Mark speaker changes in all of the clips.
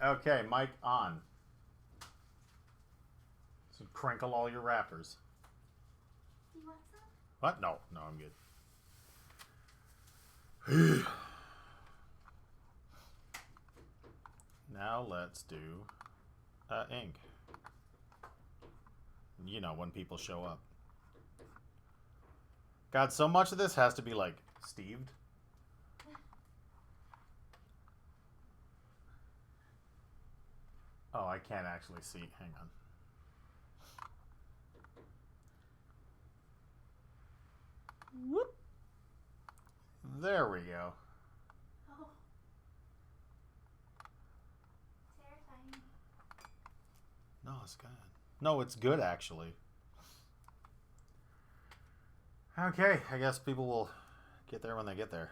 Speaker 1: Okay, mic on. So crinkle all your wrappers.
Speaker 2: Do you want some?
Speaker 1: What? No, I'm good. Now let's do ink. You know, when people show up. God, so much of this has to be like Steved. Oh, I can't actually see. Hang on. Whoop. There we go.
Speaker 2: Oh. Terrifying.
Speaker 1: No, it's good. No, it's good actually. Okay, I guess people will get there when they get there.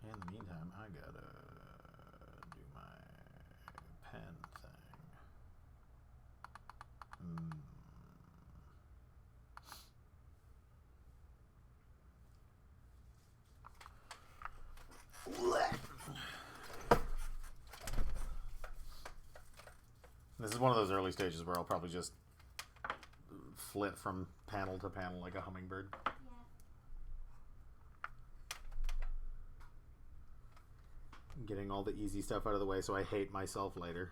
Speaker 1: In the meantime, I gotta do my pen thing. This is one of those early stages where I'll probably just flit from panel to panel like a hummingbird.
Speaker 2: Yeah.
Speaker 1: Getting all the easy stuff out of the way so I hate myself later.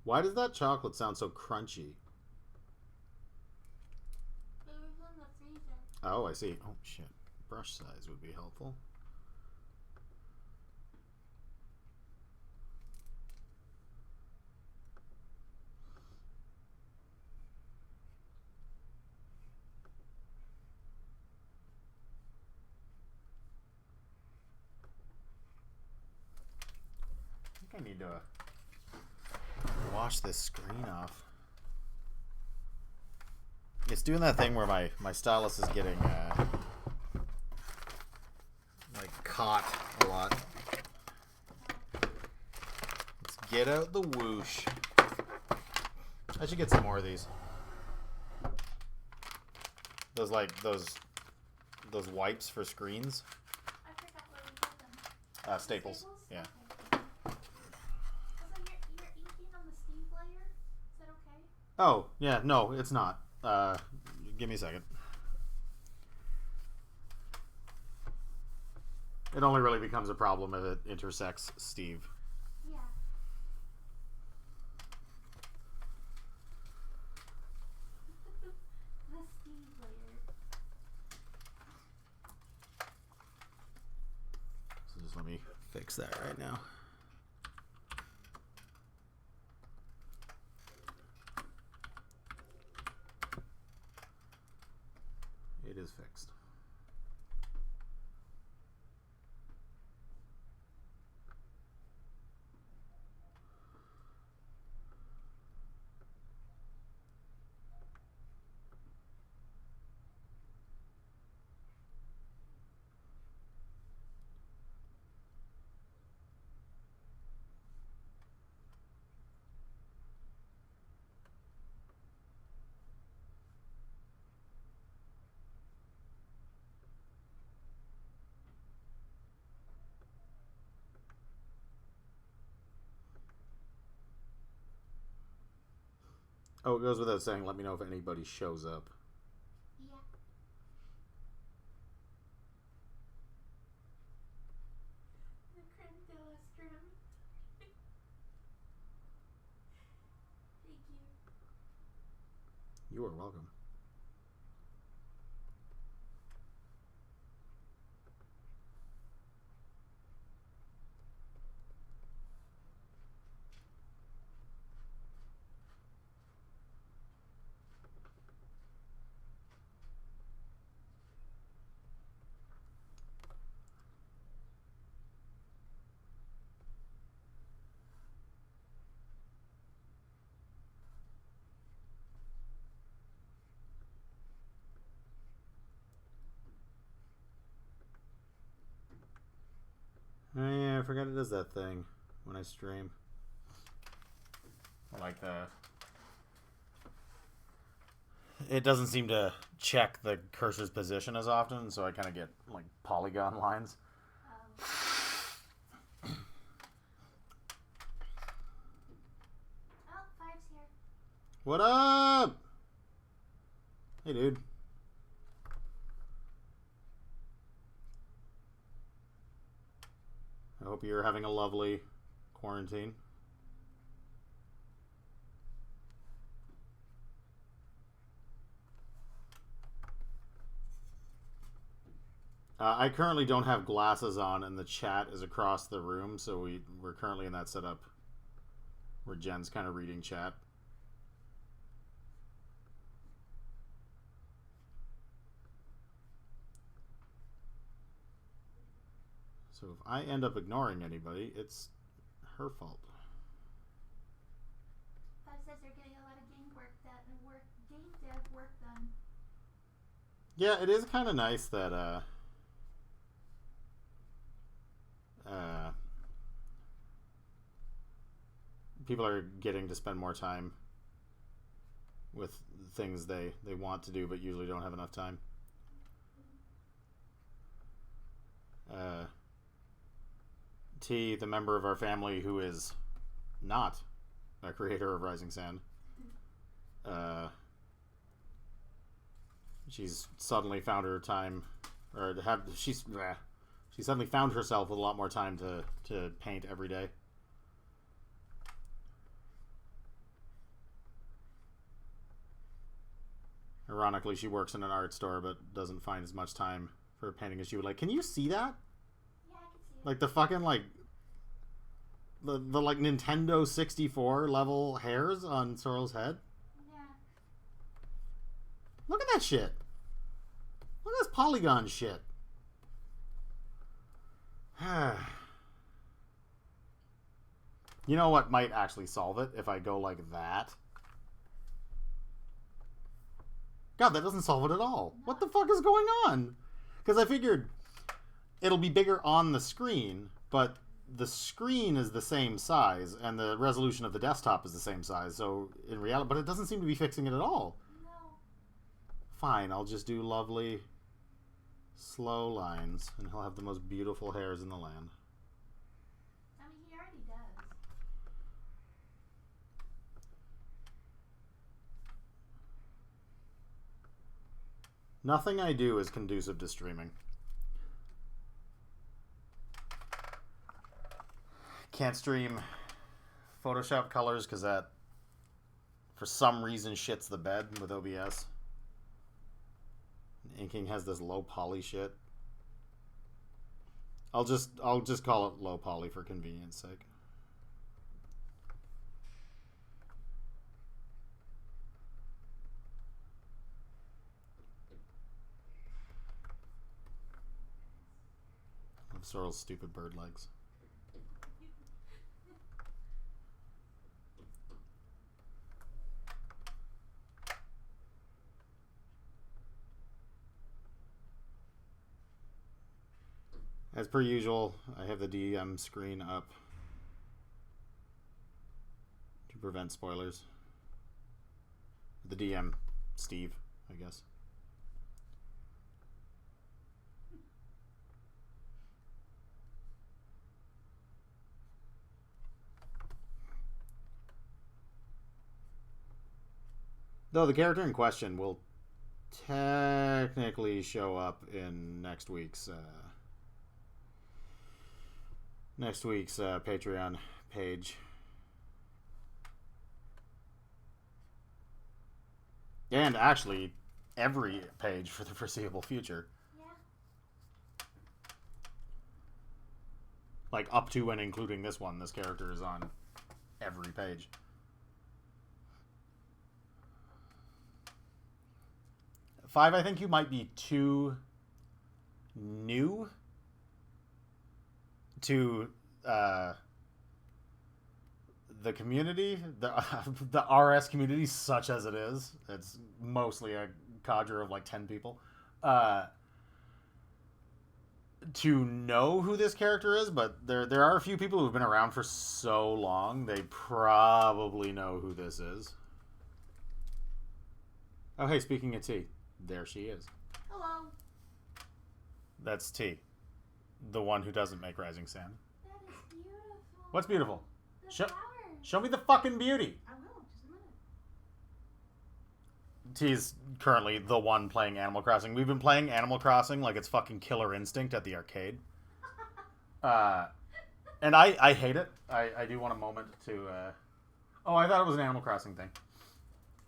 Speaker 1: Why does that chocolate sound so crunchy?
Speaker 2: It was in the freezer.
Speaker 1: Oh, I see. Oh, shit. Brush size would be helpful. I think I need to wash this screen off. It's doing that thing where my stylus is getting like caught a lot. Let's get out the whoosh. I should get some more of these. Those those wipes for screens.
Speaker 2: I forgot where we put them.
Speaker 1: Staples. Yeah.
Speaker 2: Okay. So you're inking on the Steve layer? Is that okay?
Speaker 1: Oh, yeah, no, it's not. Give me a second. It only really becomes a problem if it intersects Steve.
Speaker 2: Yeah. The Steve layer.
Speaker 1: So just let me fix that right now. It is fixed. Oh, it goes without saying, let me know if anybody shows up.
Speaker 2: Yeah. The creme de la creme. Thank you.
Speaker 1: You are welcome. forget it is that thing when I stream. Like the... It doesn't seem to check the cursor's position as often, so I kind of get, like, polygon lines.
Speaker 2: Oh, Five's here.
Speaker 1: What up? Hey, dude. I hope you're having a lovely quarantine. I currently don't have glasses on, and the chat is across the room, so we're currently in that setup where Jen's kind of reading chat. So if I end up ignoring anybody, it's her fault.
Speaker 2: Five says they're getting a lot of game dev work done.
Speaker 1: Yeah, it is kind of nice that people are getting to spend more time with things they want to do but usually don't have enough time. T, the member of our family who is not a creator of Rising Sand, she's suddenly found her time, or she suddenly found herself with a lot more time to paint every day. Ironically, she works in an art store but doesn't find as much time for painting as she would like. Can you see that?
Speaker 2: Yeah, I can see it.
Speaker 1: Like the fucking the like Nintendo 64 level hairs on Sorrel's head?
Speaker 2: Yeah.
Speaker 1: Look at that shit. Look at this polygon shit. You know what might actually solve it if I go like that? God, that doesn't solve it at all.
Speaker 2: No.
Speaker 1: What the fuck is going on? Because I figured it'll be bigger on the screen, but the screen is the same size and the resolution of the desktop is the same size. So in reality, but it doesn't seem to be fixing it at all.
Speaker 2: No.
Speaker 1: Fine, I'll just do lovely, slow lines, and he'll have the most beautiful hairs in the land.
Speaker 2: I mean, he already does.
Speaker 1: Nothing I do is conducive to streaming. Can't stream Photoshop colors because that, for some reason, shits the bed with OBS. Inking has this low poly shit. I'll just call it low poly for convenience sake. Of Sorrel's stupid bird legs. As per usual, I have the DM screen up to prevent spoilers. The DM, Steve, I guess. Though the character in question will technically show up in next week's Patreon page. And actually, every page for the foreseeable future.
Speaker 2: Yeah.
Speaker 1: Like, up to and including this one, this character is on every page. Five, I think you might be too new to the community, the RS community, such as it is. It's mostly a cadre of like 10 people. to know who this character is, but there are a few people who've been around for so long, they probably know who this is. Oh, hey, speaking of T, there she is.
Speaker 2: Hello.
Speaker 1: That's T, the one who doesn't make Rising Sand.
Speaker 2: That is beautiful.
Speaker 1: What's beautiful?
Speaker 2: The
Speaker 1: Show,
Speaker 2: flowers.
Speaker 1: show me the fucking beauty.
Speaker 2: I will, just a minute.
Speaker 1: T's currently the one playing Animal Crossing. We've been playing Animal Crossing like it's fucking Killer Instinct at the arcade. And I hate it. I do want a moment to... Oh, I thought it was an Animal Crossing thing.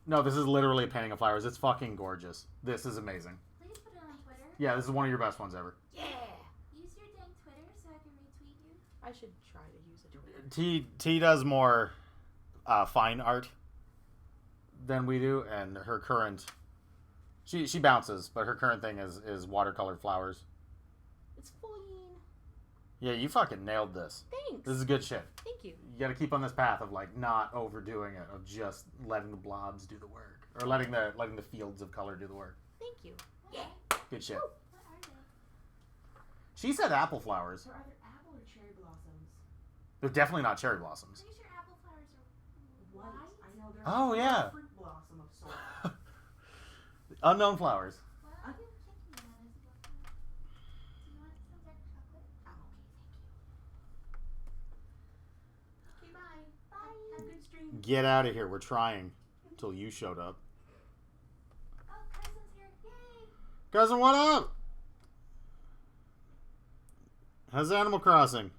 Speaker 1: No, this is literally a painting of flowers. It's fucking gorgeous. This is amazing.
Speaker 2: Please put it on Twitter.
Speaker 1: Yeah, this is one of your best ones ever.
Speaker 2: Yeah. Use your dang Twitter so I can retweet you.
Speaker 3: I should try to use it.
Speaker 1: T does more fine art than we do, and her current... She bounces, but her current thing is watercolored flowers.
Speaker 3: It's fine.
Speaker 1: Yeah, you fucking nailed this.
Speaker 3: Thanks.
Speaker 1: This is good shit.
Speaker 3: Thank you.
Speaker 1: You gotta keep on this path of like not overdoing it, of just letting the blobs do the work, or letting the fields of color do the work.
Speaker 3: Thank you.
Speaker 2: Yeah.
Speaker 1: Good shit.
Speaker 2: What are they?
Speaker 1: She said apple flowers.
Speaker 3: So are there apple or cherry blossoms?
Speaker 1: They're definitely not cherry blossoms.
Speaker 2: Pretty sure apple flowers are
Speaker 3: White.
Speaker 2: white.
Speaker 3: I know there's
Speaker 1: Oh, yeah.
Speaker 3: a fruit blossom of sorts.
Speaker 1: Unknown flowers.
Speaker 2: What are you thinking about as a book? Do you want some dark chocolate?
Speaker 3: I'm okay, thank you. Okay, bye.
Speaker 2: Bye.
Speaker 3: Have a good stream.
Speaker 1: Get out of here. We're trying. Until you showed up.
Speaker 2: Oh, cousin's here. Yay.
Speaker 1: Cousin, what up? How's Animal Crossing?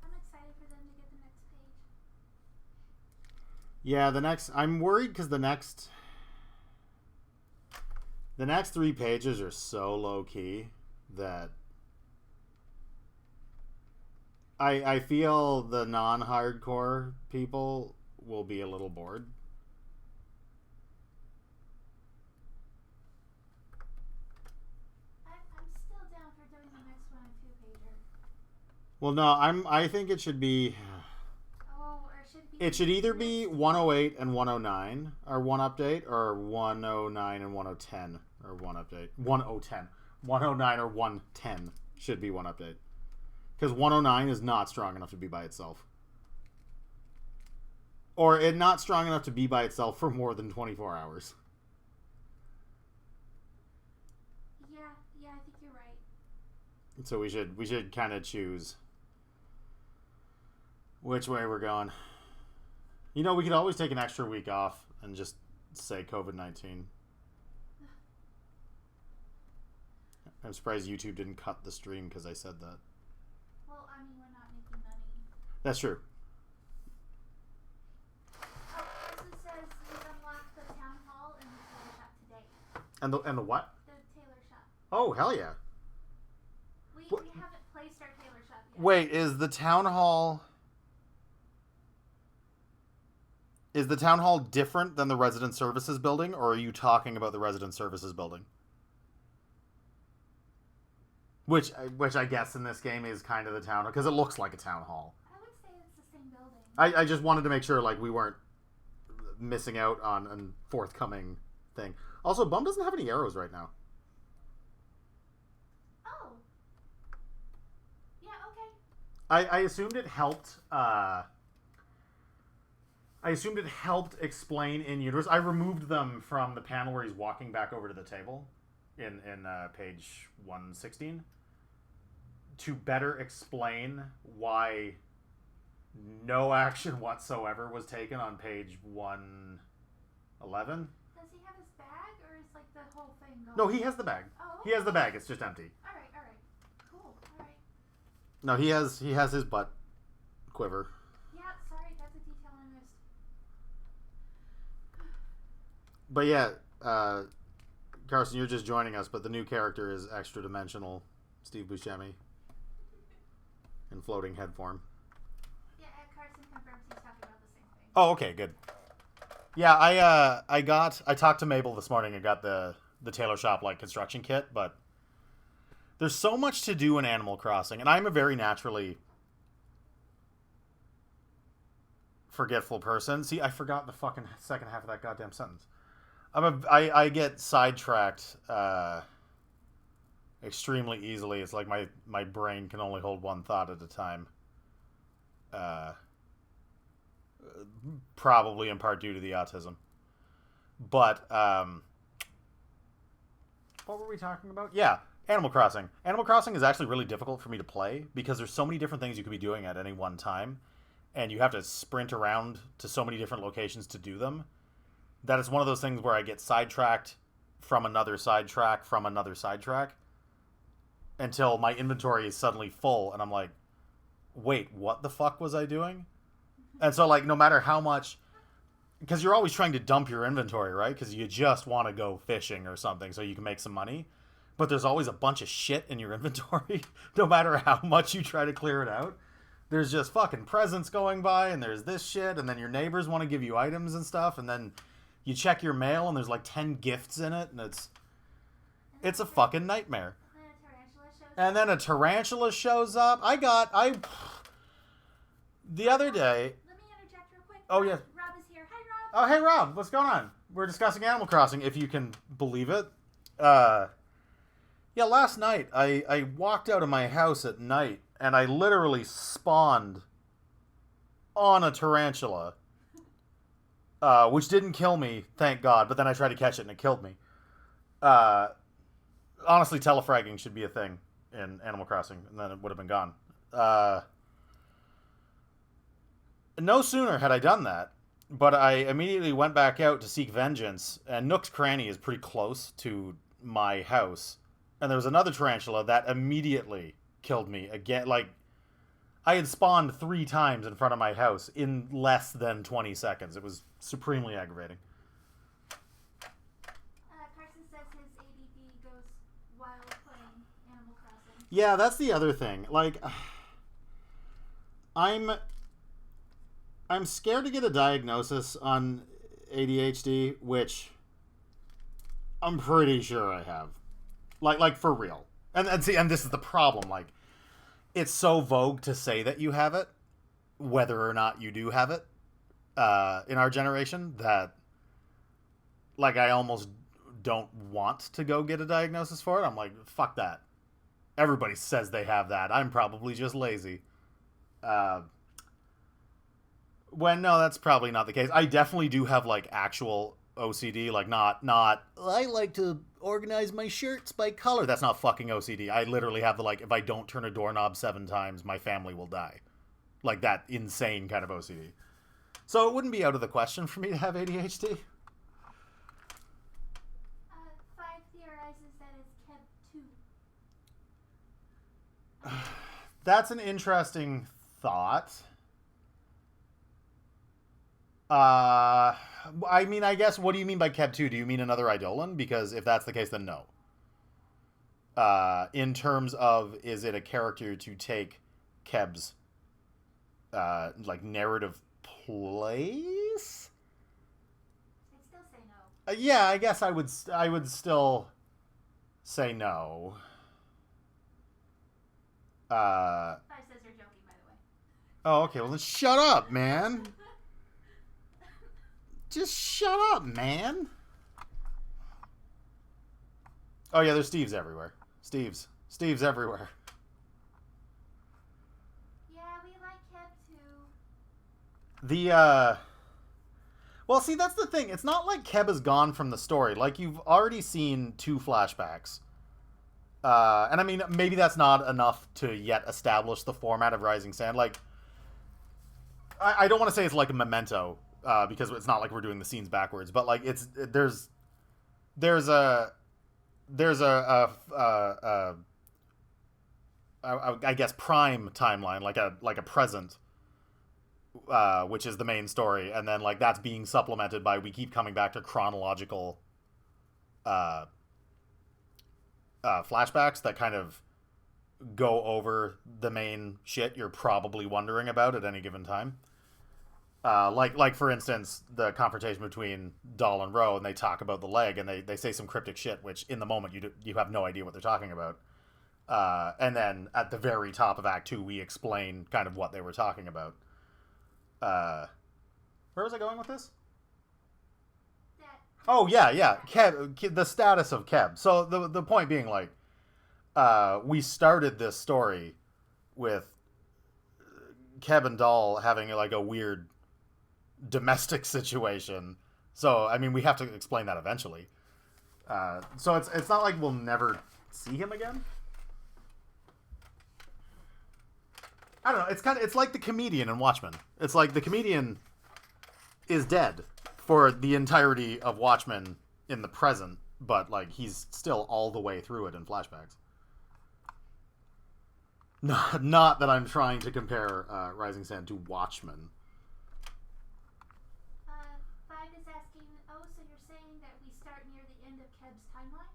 Speaker 2: I'm excited for them to get the next page.
Speaker 1: Yeah, I'm worried because the next 3 pages are so low key that I feel the non-hardcore people will be a little bored.
Speaker 2: I'm still down for doing the next one in 2-pager.
Speaker 1: Well, no, I think it should be.
Speaker 2: Oh, or it should be.
Speaker 1: It should either be 108 and 109 or one update, or 109 and 1010 or one update. 1010. 109 or 110 should be one update. Because 109 is not strong enough to be by itself. Or it not strong enough to be by itself for more than 24 hours.
Speaker 2: Yeah, I think you're right.
Speaker 1: So we should kind of choose which way we're going. You know, we could always take an extra week off and just say COVID-19. I'm surprised YouTube didn't cut the stream because I said that.
Speaker 2: Well, I mean, we're not making money.
Speaker 1: That's true.
Speaker 2: Oh, this says we've unlocked the town hall and the tailor shop today.
Speaker 1: And the what?
Speaker 2: The tailor shop.
Speaker 1: Oh, hell yeah.
Speaker 2: We
Speaker 1: What?
Speaker 2: haven't placed our tailor shop yet.
Speaker 1: Wait, is the town hall different than the resident services building, or are you talking about the resident services building? Which I guess in this game is kind of the town, because it looks like a town hall.
Speaker 2: I would say it's the same building.
Speaker 1: I just wanted to make sure like we weren't missing out on a forthcoming thing. Also, Bum doesn't have any arrows right now.
Speaker 2: Oh. Yeah, okay.
Speaker 1: I assumed it helped. I assumed it helped explain in universe. I removed them from the panel where he's walking back over to the table in page 116 to better explain why no action whatsoever was taken on page 111.
Speaker 2: Does he have his bag, or is like the whole thing gone?
Speaker 1: No, he has the bag.
Speaker 2: Oh,
Speaker 1: He has the bag. It's just empty.
Speaker 2: All right. Cool. All right.
Speaker 1: No, he has his butt quiver.
Speaker 2: Yeah, sorry, that's a detail I missed.
Speaker 1: But yeah, Carson, you're just joining us, but the new character is extra dimensional Steve Buscemi in floating head form.
Speaker 2: Yeah, Carson confirms he's talking about the same thing.
Speaker 1: Oh, okay, good. Yeah, I talked to Mabel this morning and got the Taylor Shop like construction kit, but there's so much to do in Animal Crossing, and I'm a very naturally forgetful person. See, I forgot the fucking second half of that goddamn sentence. I get sidetracked extremely easily. It's like my brain can only hold one thought at a time. Probably in part due to the autism. But what were we talking about? Yeah, Animal Crossing. Animal Crossing is actually really difficult for me to play because there's so many different things you could be doing at any one time, and you have to sprint around to so many different locations to do them. That is one of those things where I get sidetracked from another sidetrack from another sidetrack until my inventory is suddenly full, and I'm like, wait, what the fuck was I doing? And so, like, no matter how much... Because you're always trying to dump your inventory, right? Because you just want to go fishing or something so you can make some money. But there's always a bunch of shit in your inventory, no matter how much you try to clear it out. There's just fucking presents going by, and there's this shit, and then your neighbors want to give you items and stuff, and then you check your mail, and there's like 10 gifts in it, and it's a fucking nightmare. And then a tarantula shows up. The other day...
Speaker 2: Let me interject real quick.
Speaker 1: Oh, yeah.
Speaker 2: Rob is here. Hi, Rob.
Speaker 1: Oh, hey, Rob. What's going on? We're discussing Animal Crossing, if you can believe it. Yeah, last night, I walked out of my house at night, and I literally spawned on a tarantula. Which didn't kill me, thank God, but then I tried to catch it, and it killed me. Honestly, telefragging should be a thing in Animal Crossing, and then it would have been gone. No sooner had I done that, but I immediately went back out to seek vengeance, and Nook's Cranny is pretty close to my house, and there was another tarantula that immediately killed me again. Like, I had spawned 3 times in front of my house in less than 20 seconds. It was supremely aggravating.
Speaker 2: Carson says his ADD goes wild playing Animal Crossing.
Speaker 1: Yeah, that's the other thing. Like, I'm scared to get a diagnosis on ADHD, which I'm pretty sure I have. Like for real. And see, and this is the problem. Like, it's so vogue to say that you have it, whether or not you do have it, in our generation, that, like, I almost don't want to go get a diagnosis for it. I'm like, fuck that. Everybody says they have that. I'm probably just lazy. When no, that's probably not the case. I definitely do have like actual OCD, like not I like to organize my shirts by color. That's not fucking OCD. I literally have the, like, if I don't turn a doorknob 7 times, my family will die. Like that insane kind of OCD. So it wouldn't be out of the question for me to have ADHD.
Speaker 2: Five theorizes that it's Keb 2.
Speaker 1: That's an interesting thought. I mean, I guess, what do you mean by Keb 2? Do you mean another Eidolon? Because if that's the case, then no. In terms of, is it a character to take Keb's, like, narrative place?
Speaker 2: I'd still say no.
Speaker 1: Yeah, I guess I would still say no.
Speaker 2: 5 says you're joking, by the way.
Speaker 1: Oh, okay, well then shut up, man. Just shut up, man. Oh yeah, there's Steves everywhere. Steves everywhere.
Speaker 2: Yeah, we like Keb 2.
Speaker 1: Well, see, that's the thing. It's not like Keb is gone from the story. Like, you've already seen 2 flashbacks. And I mean, maybe that's not enough to yet establish the format of Rising Sand. Like, I don't want to say it's like a Memento, because it's not like we're doing the scenes backwards, but like there's a I guess prime timeline, like a present, which is the main story, and then like that's being supplemented by we keep coming back to chronological uh, flashbacks that kind of go over the main shit you're probably wondering about at any given time. Like for instance, the confrontation between Dahl and Roe, and they talk about the leg, and they say some cryptic shit, which in the moment you have no idea what they're talking about. And then at the very top of Act 2, we explain kind of what they were talking about. Where was I going with this?
Speaker 2: That
Speaker 1: Oh yeah. Keb, the status of Keb. So the point being, like, we started this story with Keb and Dahl having like a weird domestic situation. So I mean, we have to explain that eventually. So it's not like we'll never see him again. I don't know. It's like the comedian in Watchmen. It's like the comedian is dead for the entirety of Watchmen in the present, but like he's still all the way through it in flashbacks. Not that I'm trying to compare Rising Sand to Watchmen.
Speaker 2: Five is asking, oh, so you're saying that we start near the end of Keb's timeline?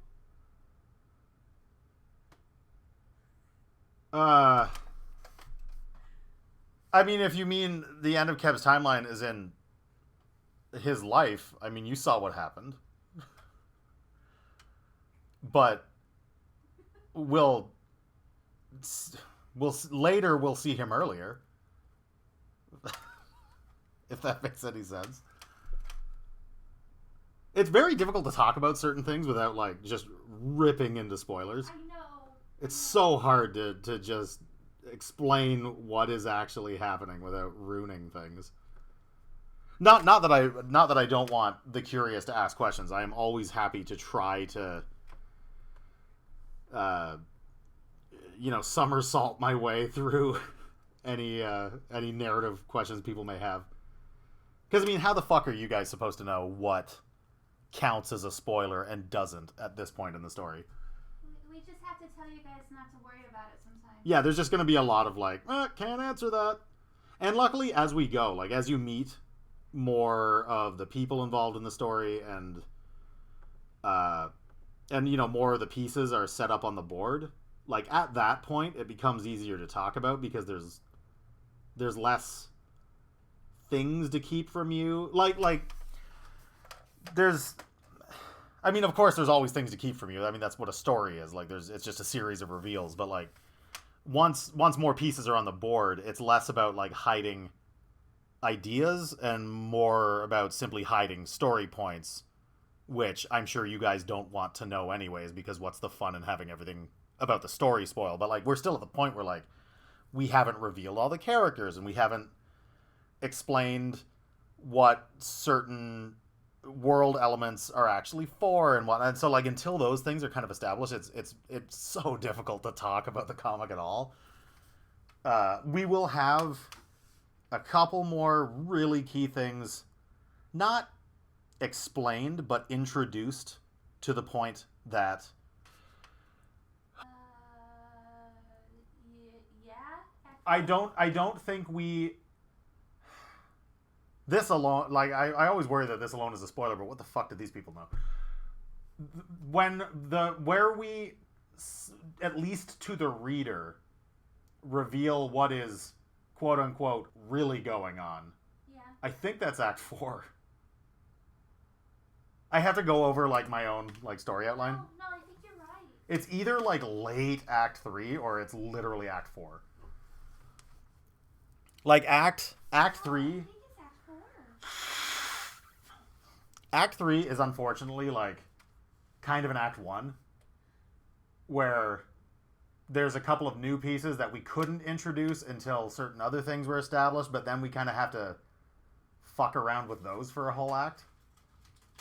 Speaker 1: I mean, if you mean the end of Keb's timeline is in his life, I mean, you saw what happened. But we'll later we'll see him earlier. If that makes any sense. It's very difficult to talk about certain things without like just ripping into spoilers.
Speaker 2: I know.
Speaker 1: It's so hard to just explain what is actually happening without ruining things. Not that I don't want the curious to ask questions. I am always happy to try to somersault my way through any narrative questions people may have. Because I mean, how the fuck are you guys supposed to know what counts as a spoiler and doesn't at this point in the story?
Speaker 2: We just have to tell you guys not to worry about it sometimes.
Speaker 1: Yeah, there's just going to be a lot of like, can't answer that. And luckily, as we go, like as you meet more of the people involved in the story and more of the pieces are set up on the board, like at that point, it becomes easier to talk about because there's less things to keep from you. Like there's, I mean, of course, there's always things to keep from you. I mean, that's what a story is. Like, it's just a series of reveals. But like, once more pieces are on the board, it's less about like hiding ideas and more about simply hiding story points, which I'm sure you guys don't want to know anyways, because what's the fun in having everything about the story spoiled? But like, we're still at the point where like, we haven't revealed all the characters and we haven't explained what certain world elements are actually for and whatnot. And so like, until those things are kind of established, it's so difficult to talk about the comic at all. We will have a couple more really key things not explained but introduced to the point that
Speaker 2: Yeah.
Speaker 1: I don't think we, this alone, like I always worry that this alone is a spoiler, but what the fuck did these people know? Where we, at least to the reader, reveal what is quote unquote really going on,
Speaker 2: Yeah.
Speaker 1: I think that's Act 4. I have to go over like my own like story outline.
Speaker 2: No, I think you're right.
Speaker 1: It's either like late Act 3 or it's literally Act 4. Like Act 3.
Speaker 2: I think it's Act 4.
Speaker 1: Act 3 is unfortunately like kind of an Act 1 where there's a couple of new pieces that we couldn't introduce until certain other things were established, but then we kind of have to fuck around with those for a whole act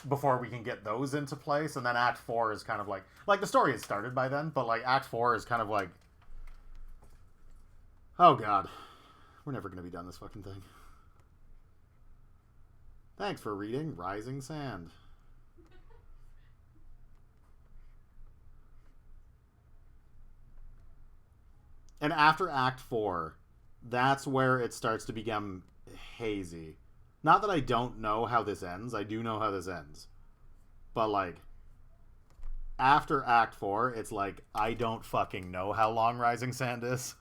Speaker 1: before we can get those into place. And then Act 4 is kind of like the story had started by then, but like Act 4 is kind of like, oh god, we're never going to be done this fucking thing. Thanks for reading Rising Sand. And after Act 4, that's where it starts to become hazy. Not that I don't know how this ends. I do know how this ends. But, like, after Act 4, it's like, I don't fucking know how long Rising Sand is.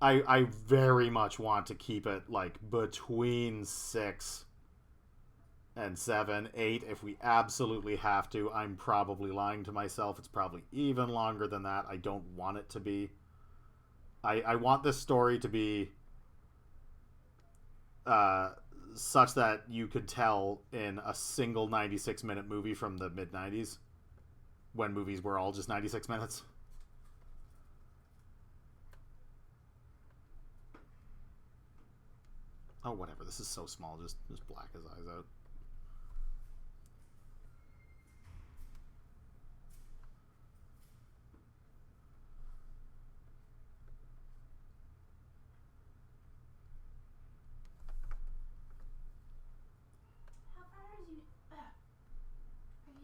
Speaker 1: I very much want to keep it, like, between 6 and 7, 8, if we absolutely have to. I'm probably lying to myself. It's probably even longer than that. I don't want it to be. I want this story to be such that you could tell in a single 96-minute movie from the mid-90s, when movies were all just 96 minutes. Oh, whatever. This is so small. Just black his eyes out.
Speaker 2: How far are you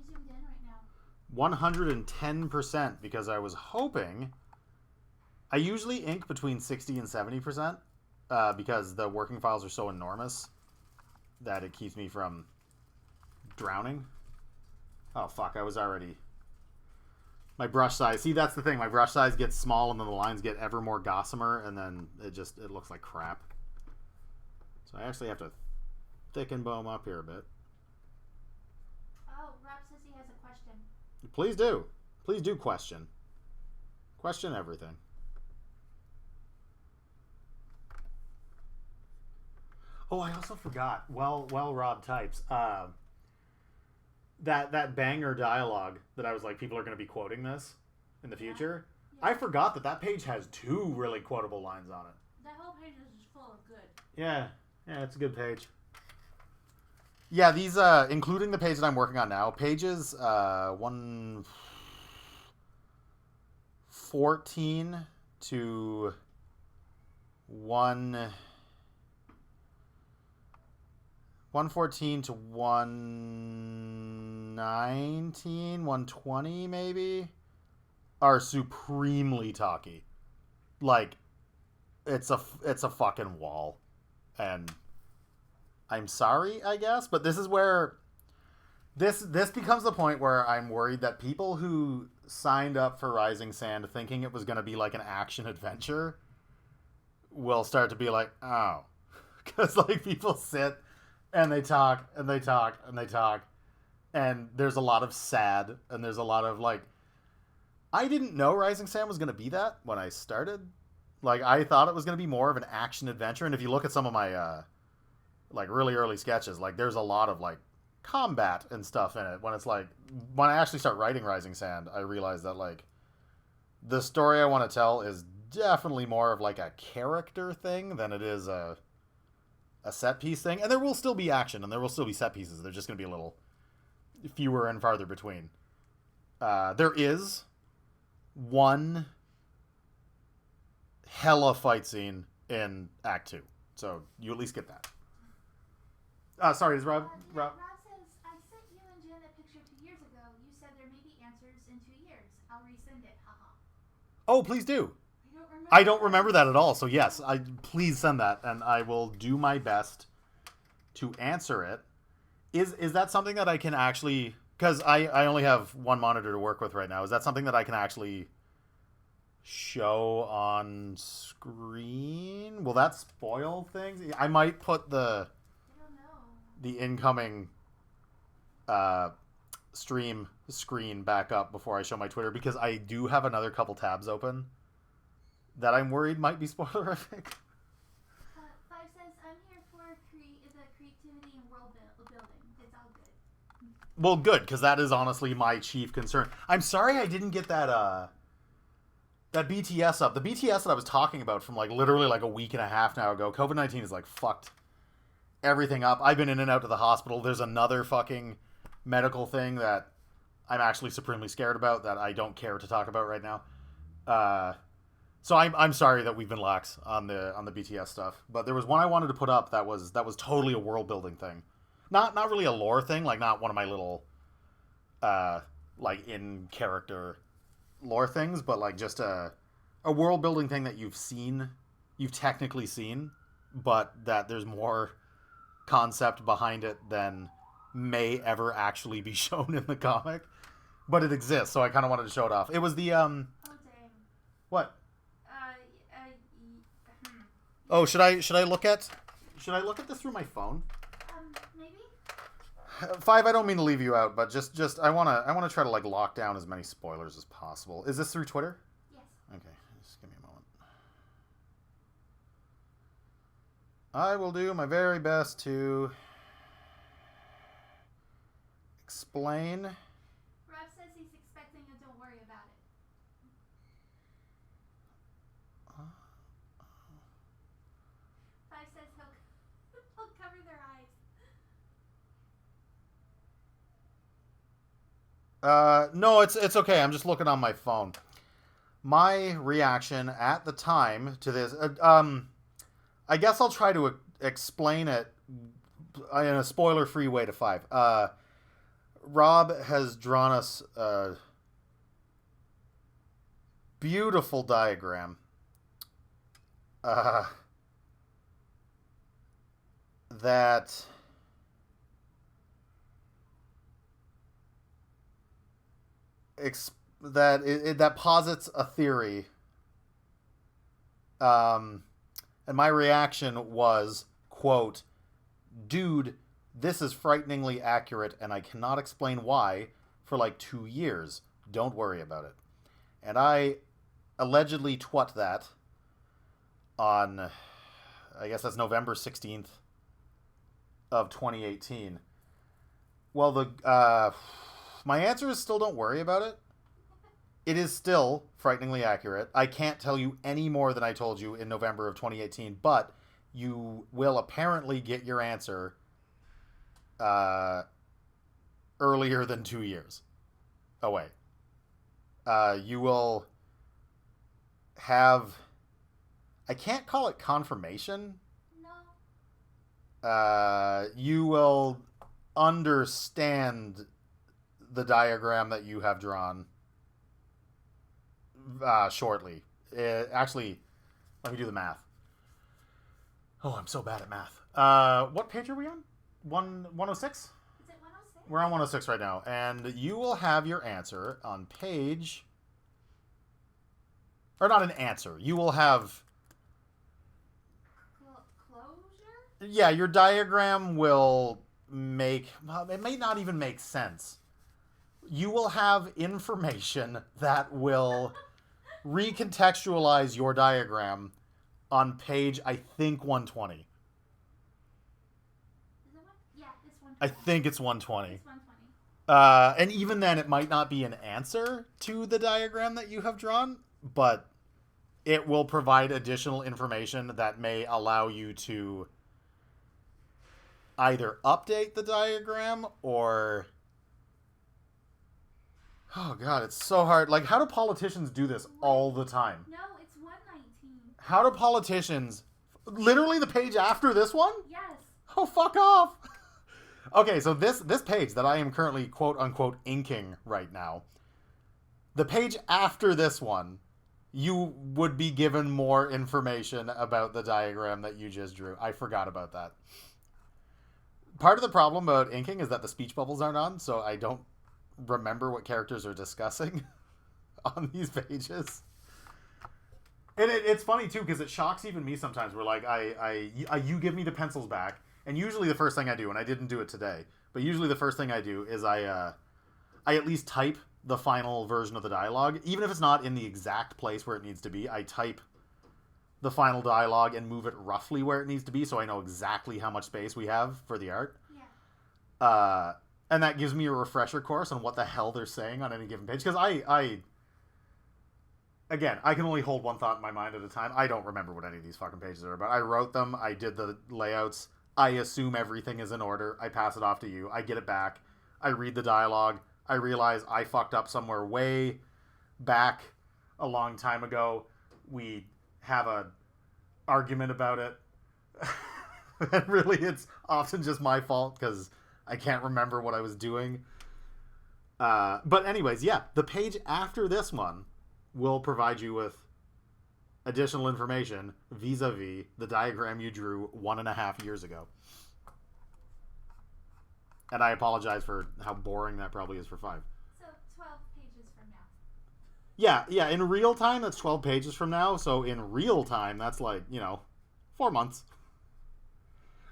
Speaker 2: zoomed in right now?
Speaker 1: 110%, because I was hoping... I usually ink between 60 and 70%, because the working files are so enormous that it keeps me from drowning. Oh, fuck, I was already... My brush size... See, that's the thing. My brush size gets small, and then the lines get ever more gossamer, and then it looks like crap. So I actually have to thicken Bohm up here a bit.
Speaker 2: Oh, Rob says he has a question.
Speaker 1: Please do. Please do question. Question everything. Oh, I also forgot. Well, Rob types. That banger dialogue that I was like, people are going to be quoting this in the future.
Speaker 2: Yeah.
Speaker 1: I forgot that page has 2 really quotable lines on it.
Speaker 2: That whole page is just full of good.
Speaker 1: Yeah, it's a good page. Yeah, these, including the page that I'm working on now, pages 114 to 114 to 119, 120 maybe, are supremely talky. Like, it's a fucking wall. And I'm sorry, I guess, but this is where this becomes the point where I'm worried that people who signed up for Rising Sand thinking it was going to be like an action adventure will start to be like, oh, because like people sit and they talk and they talk and they talk, and there's a lot of sad, and there's a lot of like, I didn't know Rising Sand was going to be that when I started. Like, I thought it was going to be more of an action adventure, and if you look at some of my like really early sketches, like there's a lot of like combat and stuff in it. When it's like, when I actually start writing Rising Sand, I realize that like the story I want to tell is definitely more of like a character thing than it is a set piece thing. And there will still be action and there will still be set pieces. They're just going to be a little fewer and farther between. There is one hella fight scene in Act 2. So you at least get that. Sorry, is Rob...
Speaker 2: Rob says, I sent you and Jen a picture 2 years ago. You said there may be answers in 2 years. I'll resend it. Haha.
Speaker 1: Oh, please do.
Speaker 2: I
Speaker 1: I don't remember that at all. So yes, please send that, and I will do my best to answer it. Is that something that I can actually... Because I only have one monitor to work with right now. Is that something that I can actually show on screen? Will that spoil things? I might put the incoming stream screen back up before I show my Twitter, because I do have another couple tabs open that I'm worried might be spoilerific.
Speaker 2: Five says, I'm here for the creativity and world building. It's all good.
Speaker 1: Well, good, because that is honestly my chief concern. I'm sorry I didn't get that BTS up. The BTS that I was talking about from like literally like a week and a half now ago, COVID-19 is like fucked everything up. I've been in and out to the hospital. There's another fucking medical thing that I'm actually supremely scared about that I don't care to talk about right now. So I'm sorry that we've been lax on the BTS stuff. But there was one I wanted to put up that was totally a world building thing. Not really a lore thing, like not one of my little like in character lore things, but like just a world building thing that you've you've technically seen, but that there's more concept behind it than may ever actually be shown in the comic. But it exists, so I kind of wanted to show it off. It was the
Speaker 2: Oh dang.
Speaker 1: what?
Speaker 2: Hmm.
Speaker 1: Oh, should I look at this through my phone?
Speaker 2: Maybe.
Speaker 1: 5, I don't mean to leave you out, but just I wanna try to like lock down as many spoilers as possible. Is this through Twitter?
Speaker 2: Yes.
Speaker 1: Okay, just give me a moment. I will do my very best to explain.
Speaker 2: Rob says he's expecting a don't worry about it. Five says he'll cover their eyes.
Speaker 1: No, it's okay. I'm just looking on my phone. My reaction at the time to this, I guess I'll try to explain it in a spoiler-free way to 5. Rob has drawn us a beautiful diagram. That that posits a theory. And my reaction was, quote, "Dude, this is frighteningly accurate, and I cannot explain why for like 2 years. Don't worry about it." And I allegedly twat that on, I guess that's November 16th of 2018. Well, my answer is still don't worry about it. It is still frighteningly accurate. I can't tell you any more than I told you in November of 2018, but you will apparently get your answer earlier than 2 years away. You will have, I can't call it confirmation.
Speaker 2: No.
Speaker 1: You will understand the diagram that you have drawn shortly. Actually, let me do the math. Oh, I'm so bad at math. What page are we on? 106?
Speaker 2: Is it 106?
Speaker 1: We're on 106 right now. And you will have your answer on page... Or not an answer. You will have...
Speaker 2: Closure?
Speaker 1: Yeah, your diagram will make... It may not even make sense. You will have information that will recontextualize your diagram on page, I think, 120.
Speaker 2: Is it one? Yeah, it's 120.
Speaker 1: I think it's 120.
Speaker 2: It's 120.
Speaker 1: And even then, it might not be an answer to the diagram that you have drawn, but it will provide additional information that may allow you to either update the diagram or... Oh, God, it's so hard. Like, how do politicians do this all the time?
Speaker 2: No, it's 119.
Speaker 1: How do politicians... Literally the page after this one?
Speaker 2: Yes.
Speaker 1: Oh, fuck off. Okay, so this page that I am currently quote-unquote inking right now, the page after this one, you would be given more information about the diagram that you just drew. I forgot about that. Part of the problem about inking is that the speech bubbles aren't on, so I don't remember what characters are discussing on these pages. And it's funny, too, because it shocks even me sometimes. Where, like, you give me the pencils back, and usually the first thing I do, and I didn't do it today, but usually the first thing I do is I at least type the final version of the dialogue. Even if it's not in the exact place where it needs to be, I type the final dialogue and move it roughly where it needs to be so I know exactly how much space we have for the art.
Speaker 2: Yeah.
Speaker 1: And that gives me a refresher course on what the hell they're saying on any given page. Because Again, I can only hold one thought in my mind at a time. I don't remember what any of these fucking pages are about. I wrote them. I did the layouts. I assume everything is in order. I pass it off to you. I get it back. I read the dialogue. I realize I fucked up somewhere way back a long time ago. We have a argument about it. And really, it's often just my fault because I can't remember what I was doing. But anyways, yeah, the page after this one will provide you with additional information vis-a-vis the diagram you drew 1.5 years ago. And I apologize for how boring that probably is for 5.
Speaker 2: So 12 pages from now.
Speaker 1: Yeah, in real time, that's 12 pages from now. So in real time, that's like, 4 months.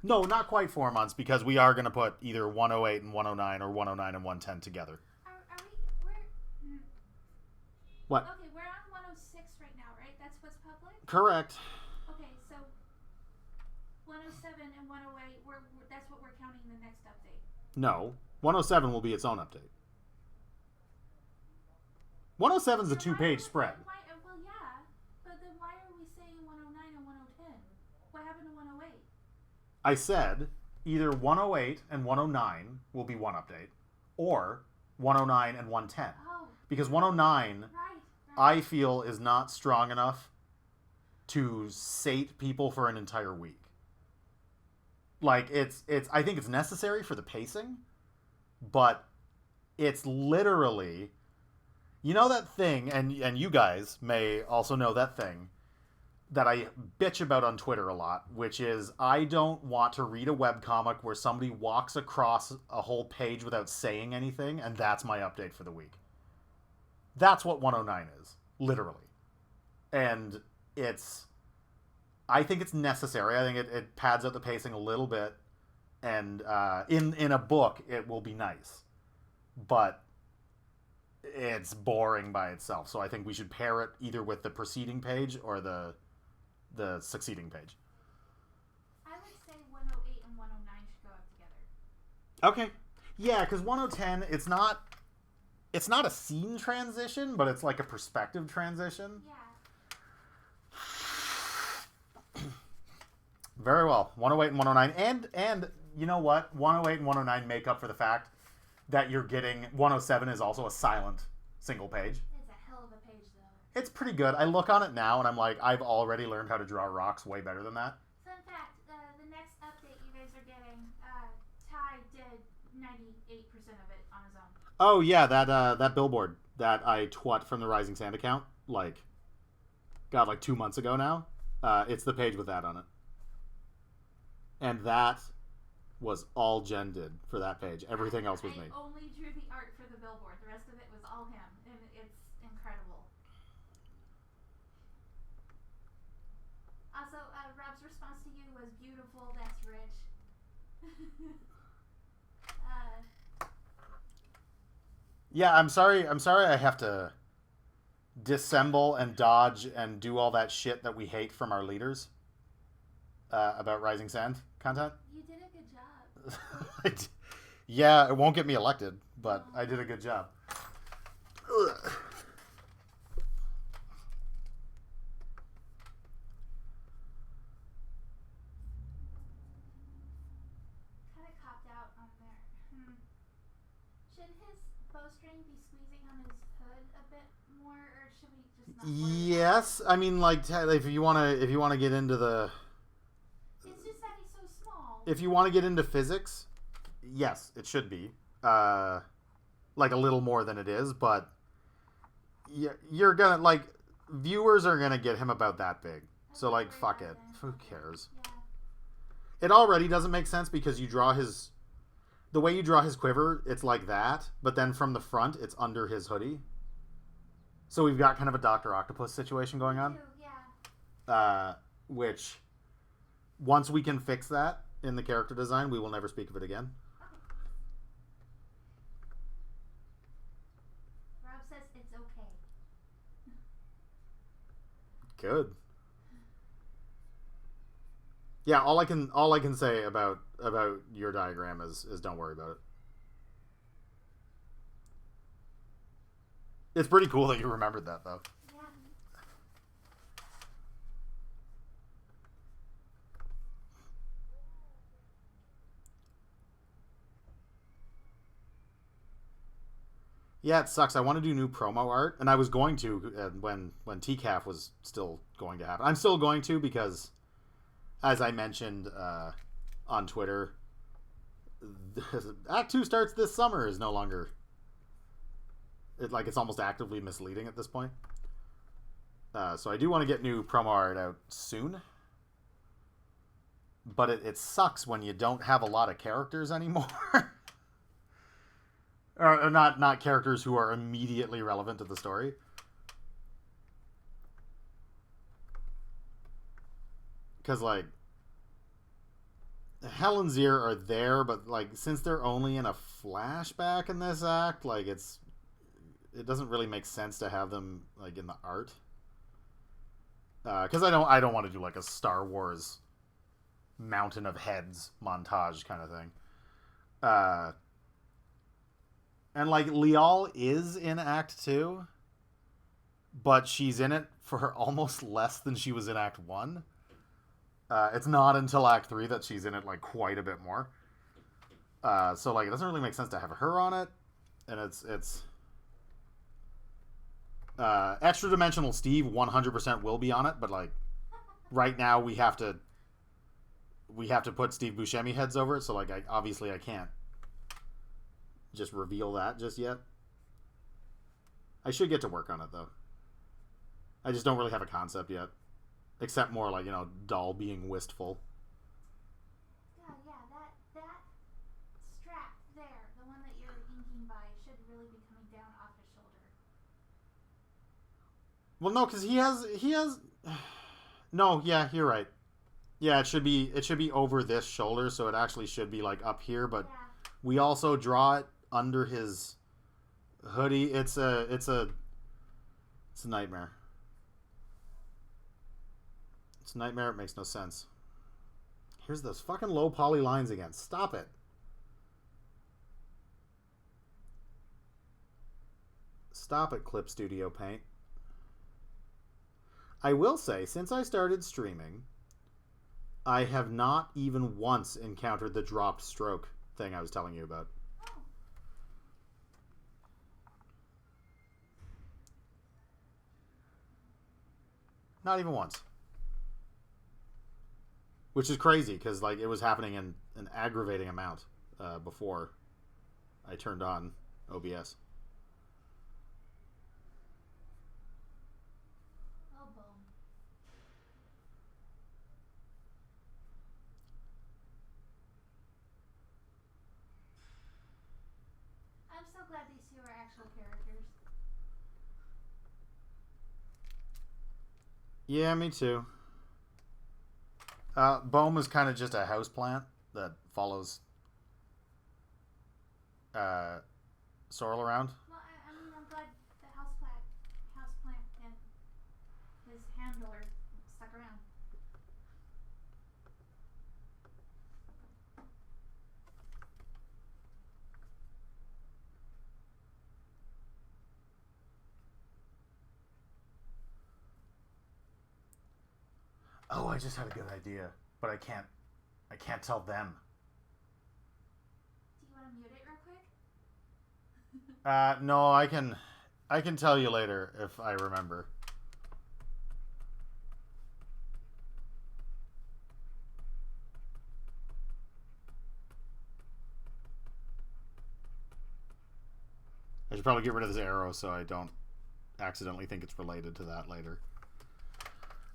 Speaker 1: No, not quite 4 months, because we are going to put either 108 and 109 or 109 and 110 together. What?
Speaker 2: Okay, we're on 106 right now, right? That's what's public?
Speaker 1: Correct.
Speaker 2: Okay, so 107 and 108, that's what we're counting the next update.
Speaker 1: No, 107 will be its own update. 107 is a 2-page spread.
Speaker 2: Well, yeah, but then why are we saying 109 and 110? What happened to 108?
Speaker 1: I said either 108 and 109 will be one update, or 109 and 110.
Speaker 2: Oh.
Speaker 1: Because 109,
Speaker 2: Right.
Speaker 1: I feel, is not strong enough to sate people for an entire week. Like, I think it's necessary for the pacing, but it's literally, that thing, and you guys may also know that thing that I bitch about on Twitter a lot, which is I don't want to read a webcomic where somebody walks across a whole page without saying anything, and that's my update for the week. That's what 109 is, literally. And I think it's necessary. I think it pads out the pacing a little bit, and in a book, it will be nice. But it's boring by itself, so I think we should pair it either with the preceding page or the succeeding page.
Speaker 2: I would say 108 and 109 should go up together.
Speaker 1: Okay. Yeah, because 110, it's not a scene transition, but it's like a perspective transition.
Speaker 2: Yeah.
Speaker 1: Very well. 108 and 109. And you know what? 108 and 109 make up for the fact that you're getting 107 is also a silent single page.
Speaker 2: It's a hell of a page, though.
Speaker 1: It's pretty good. I look on it now and I'm like, I've already learned how to draw rocks way better than that.
Speaker 2: Fun fact, the next update you guys are getting, Ty did 98% of it on his own.
Speaker 1: Oh yeah, that billboard that I twat from the Rising Sand account, like 2 months ago now. It's the page with that on it. And that was all Jen did for that page. Everything else was me.
Speaker 2: I only drew the art for the billboard. The rest of it was all him, and it's incredible. Also, Rob's response to you was beautiful. That's rich.
Speaker 1: Yeah, I'm sorry I have to dissemble and dodge and do all that shit that we hate from our leaders about Rising Sand content.
Speaker 2: You did a good job.
Speaker 1: Yeah, it won't get me elected, but I did a good job. Ugh.
Speaker 2: Kind of copped out on there. Should his bowstring be squeezing on his hood a bit more, or should we just not?
Speaker 1: Yes, I mean, like, if you wanna get into the,
Speaker 2: It's just that he's so small.
Speaker 1: if you want to get into physics, yes, it should be like a little more than it is, but you're gonna, like, viewers are gonna get him about that big, so like, fuck it, who cares?
Speaker 2: Yeah.
Speaker 1: It already doesn't make sense because the way you draw his quiver, it's like that, but then from the front, it's under his hoodie. So we've got kind of a Dr. Octopus situation going on.
Speaker 2: Yeah.
Speaker 1: Which, once we can fix that in the character design, we will never speak of it again.
Speaker 2: Rob says it's okay.
Speaker 1: Good. Yeah, all I can say about your diagram is don't worry about it. It's pretty cool that you remembered that, though.
Speaker 2: Yeah.
Speaker 1: Yeah, it sucks. I want to do new promo art, and I was going to when TCAF was still going to happen. I'm still going to because, as I mentioned on Twitter, Act 2 starts this summer is no longer... It's almost actively misleading at this point. So I do want to get new promo art out soon. But it sucks when you don't have a lot of characters anymore. or not characters who are immediately relevant to the story. Because, like, Hell and Zier are there, but, like, since they're only in a flashback in this act, like, it doesn't really make sense to have them, like, in the art. Because I don't want to do, like, a Star Wars Mountain of Heads montage kind of thing. And, like, Lial is in Act 2, but she's in it for almost less than she was in Act 1. It's not until Act 3 that she's in it, like, quite a bit more. So, like, it doesn't really make sense to have her on it. And it's Extra Dimensional Steve 100% will be on it, but, like, right now we have to put Steve Buscemi heads over it, so, like, obviously I can't just reveal that just yet. I should get to work on it, though. I just don't really have a concept yet. Except more like, doll being wistful.
Speaker 2: God, yeah, that strap there, the one that you're inking by, should really be coming down off his shoulder.
Speaker 1: Well, no, because he has. No, yeah, you're right. Yeah, it should be over this shoulder, so it actually should be, like, up here. But
Speaker 2: Yeah.
Speaker 1: we also draw it under his hoodie. It's a nightmare. It's a nightmare. It makes no sense. Here's those fucking low poly lines again. Stop it. Stop it, Clip Studio Paint. I will say, since I started streaming, I have not even once encountered the dropped stroke thing I was telling you about.
Speaker 2: Oh.
Speaker 1: Not even once. Which is crazy, because, like, it was happening in an aggravating amount before I turned on OBS.
Speaker 2: Oh, boom. I'm so glad these two are actual characters.
Speaker 1: Yeah, me too. Bohm is kind of just a houseplant that follows Sorrel around.
Speaker 2: Well, I mean, I'm glad the houseplant and his handler stuck around.
Speaker 1: Oh, I just had a good idea, but I can't tell them.
Speaker 2: Do you want to mute it real quick?
Speaker 1: No, I can tell you later if I remember. I should probably get rid of this arrow so I don't accidentally think it's related to that later.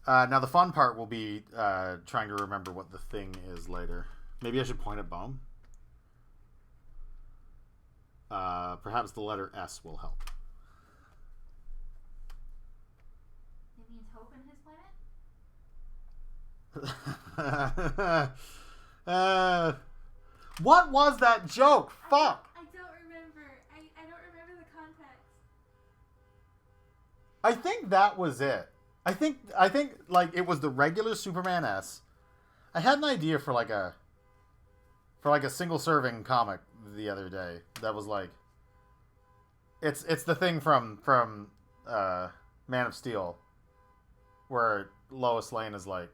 Speaker 1: Now the fun part will be trying to remember what the thing is later. Maybe I should point at Bohm. Perhaps the letter S will help.
Speaker 2: It means hope in his planet?
Speaker 1: What was that joke? Fuck!
Speaker 2: I don't remember. I don't remember the context.
Speaker 1: I think that was it. I think like it was the regular Superman S. I had an idea for like a single serving comic the other day that was like it's the thing from Man of Steel where Lois Lane is like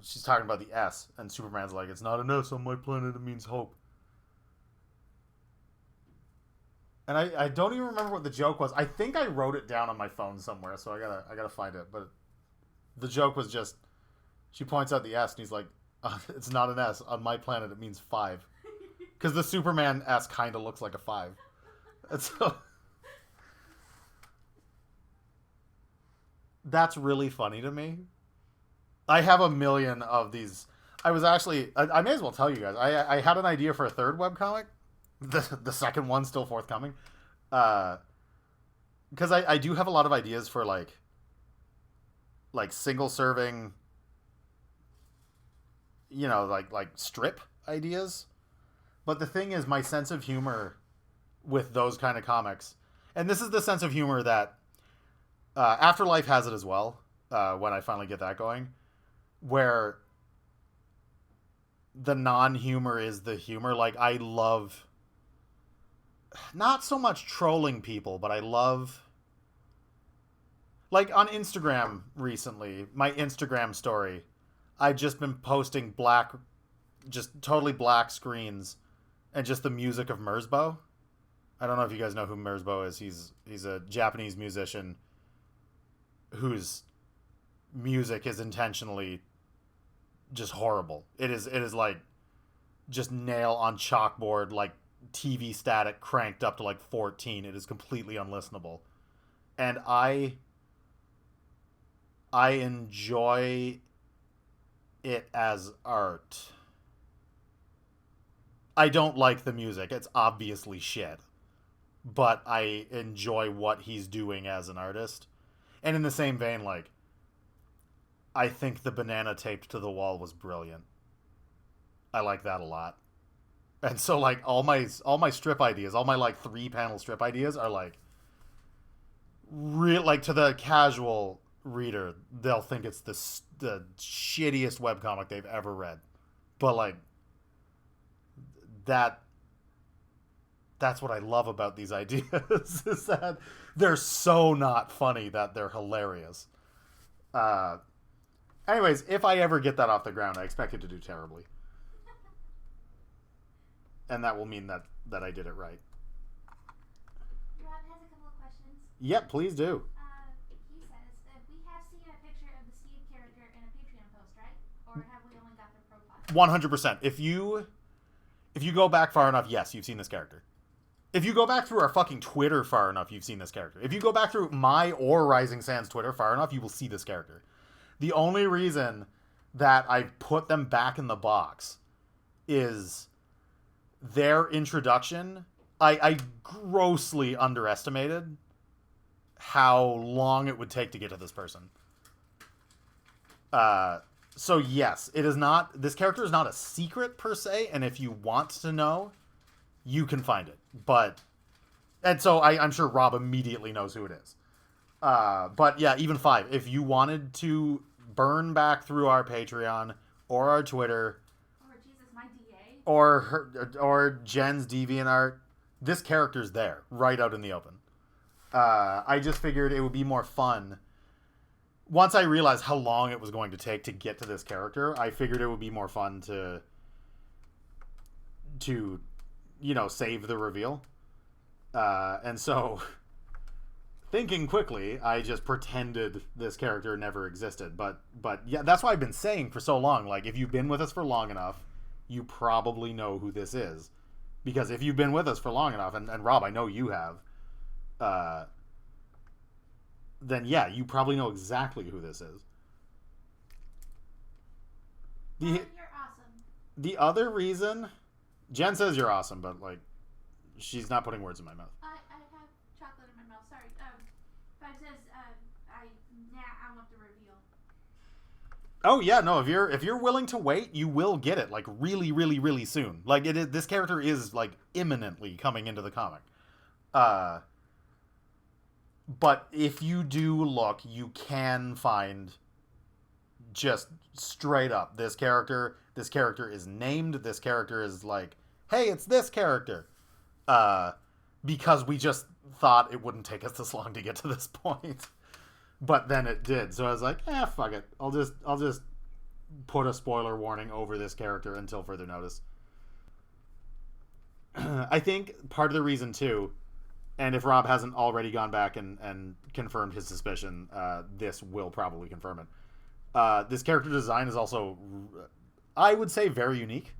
Speaker 1: she's talking about the S and Superman's like, it's not an S on my planet, it means hope. And I don't even remember what the joke was. I think I wrote it down on my phone somewhere, so I gotta find it. But the joke was just, she points out the S, and he's like, it's not an S. On my planet, it means 5. Because the Superman S kind of looks like a 5. And so... That's really funny to me. I have a million of these. I was actually, I may as well tell you guys. I had an idea for a third webcomic. The second one's still forthcoming. Because I do have a lot of ideas for like single serving, like strip ideas. But the thing is, my sense of humor with those kind of comics, and this is the sense of humor that Afterlife has it as well. When I finally get that going, where the non-humor is the humor. Like, I love not so much trolling people, but I love, like, on Instagram recently, my Instagram story, I've just been posting just totally black screens and just the music of Merzbow. I don't know if you guys know who Merzbow is. He's a Japanese musician whose music is intentionally just horrible. It is like just nail on chalkboard, like TV static cranked up to like 14. It is completely unlistenable. And I enjoy it as art. I don't like the music. It's obviously shit. But I enjoy what he's doing as an artist. And in the same vein, like, I think the banana taped to the wall was brilliant. I like that a lot. And so, like, all my strip ideas, all my like 3-panel strip ideas are like real, like, to the casual reader, they'll think it's the shittiest webcomic they've ever read. But like that's what I love about these ideas is that they're so not funny that they're hilarious. Anyways, if I ever get that off the ground, I expect it to do terribly. And that will mean that I did it right.
Speaker 2: Rob has a couple of questions.
Speaker 1: Yep, please do.
Speaker 2: He says that we have seen a picture of the Steve character in a Patreon post, right? Or have we only got their profile?
Speaker 1: 100%. If you go back far enough, yes, you've seen this character. If you go back through our fucking Twitter far enough, you've seen this character. If you go back through my or Rising Sands Twitter far enough, you will see this character. The only reason that I put them back in the box is their introduction. I grossly underestimated how long it would take to get to this person. So yes, it is not. This character is not a secret per se, and if you want to know, you can find it. And so I'm sure Rob immediately knows who it is. But yeah, even 5. If you wanted to burn back through our Patreon or our Twitter,
Speaker 2: Or Jesus, my DA.
Speaker 1: or Jen's DeviantArt, this character's there, right out in the open. I just figured it would be more fun. Once I realized how long it was going to take to get to this character, I figured it would be more fun to save the reveal. And so, thinking quickly, I just pretended this character never existed. But yeah, that's why I've been saying for so long, like, if you've been with us for long enough, you probably know who this is. Because if you've been with us for long enough, and Rob, I know you have, then yeah, you probably know exactly who this is.
Speaker 2: You're awesome.
Speaker 1: The other reason, Jen says you're awesome, but like, she's not putting words in my mouth.
Speaker 2: I have chocolate in my mouth. Sorry. But it says I want the reveal.
Speaker 1: Oh yeah, no. If you're willing to wait, you will get it like really, really, really soon. Like this character is like imminently coming into the comic. But if you do look, you can find just straight up this character. This character is named. This character is like, hey, it's this character. Because we just thought it wouldn't take us this long to get to this point. But then it did. So I was like, fuck it. I'll just put a spoiler warning over this character until further notice. I think part of the reason too, and if Rob hasn't already gone back and confirmed his suspicion, this will probably confirm it. This character design is also, I would say, very unique.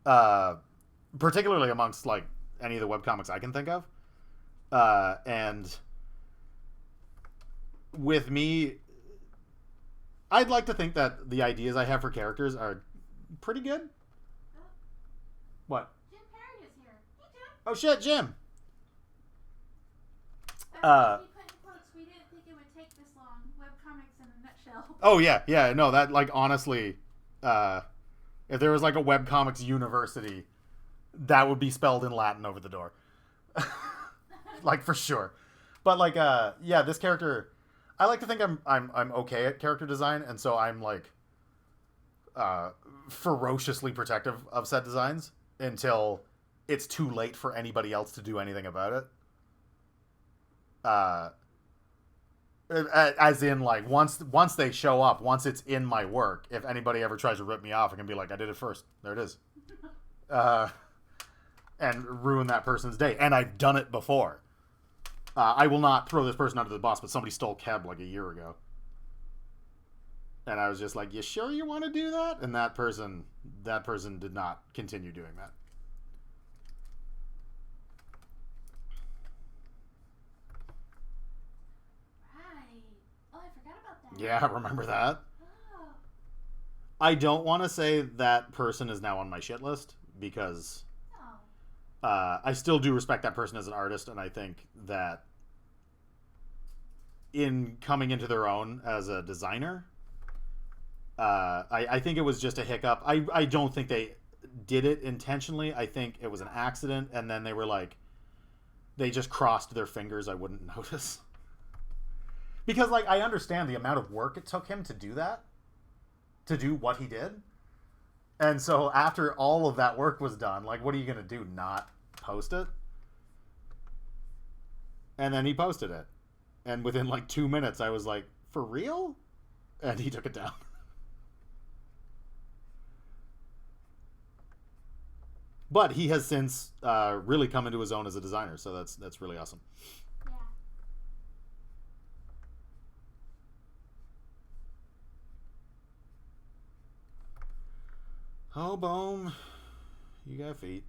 Speaker 1: Particularly amongst like any of the webcomics I can think of. And with me, I'd like to think that the ideas I have for characters are pretty good.
Speaker 2: Oh,
Speaker 1: What?
Speaker 2: Jim Perry is here. Hey, Jim.
Speaker 1: Oh shit, Jim.
Speaker 2: We put in quotes. We didn't think it would take this long. Webcomics in a nutshell.
Speaker 1: Oh yeah, no, that like honestly, if there was like a webcomics university, that would be spelled in Latin over the door. Like for sure. But like yeah, this character, I like to think I'm okay at character design, and so I'm like ferociously protective of set designs until it's too late for anybody else to do anything about it. As in like once they show up, once it's in my work, if anybody ever tries to rip me off, I can be like, I did it first. There it is. And ruin that person's day. And I've done it before. I will not throw this person under the bus, but somebody stole Keb like a year ago. And I was just like, you sure you want to do that? And that person did not continue doing that.
Speaker 2: Right. Oh, I forgot about that.
Speaker 1: Yeah, remember that?
Speaker 2: Oh.
Speaker 1: I don't want to say that person is now on my shit list because
Speaker 2: No.
Speaker 1: I still do respect that person as an artist, and I think that in coming into their own as a designer, I think it was just a hiccup. I don't think they did it intentionally. I think it was an accident, and then they were like, they just crossed their fingers. I wouldn't notice. Because, like, I understand the amount of work it took him to do that, to do what he did. And so after all of that work was done, like, what are you going to do? Not post it? And then he posted it. And within, like, 2 minutes, I was like, for real? And he took it down. But he has since really come into his own as a designer, so that's really awesome.
Speaker 2: Yeah.
Speaker 1: Oh, Boom. You got feet.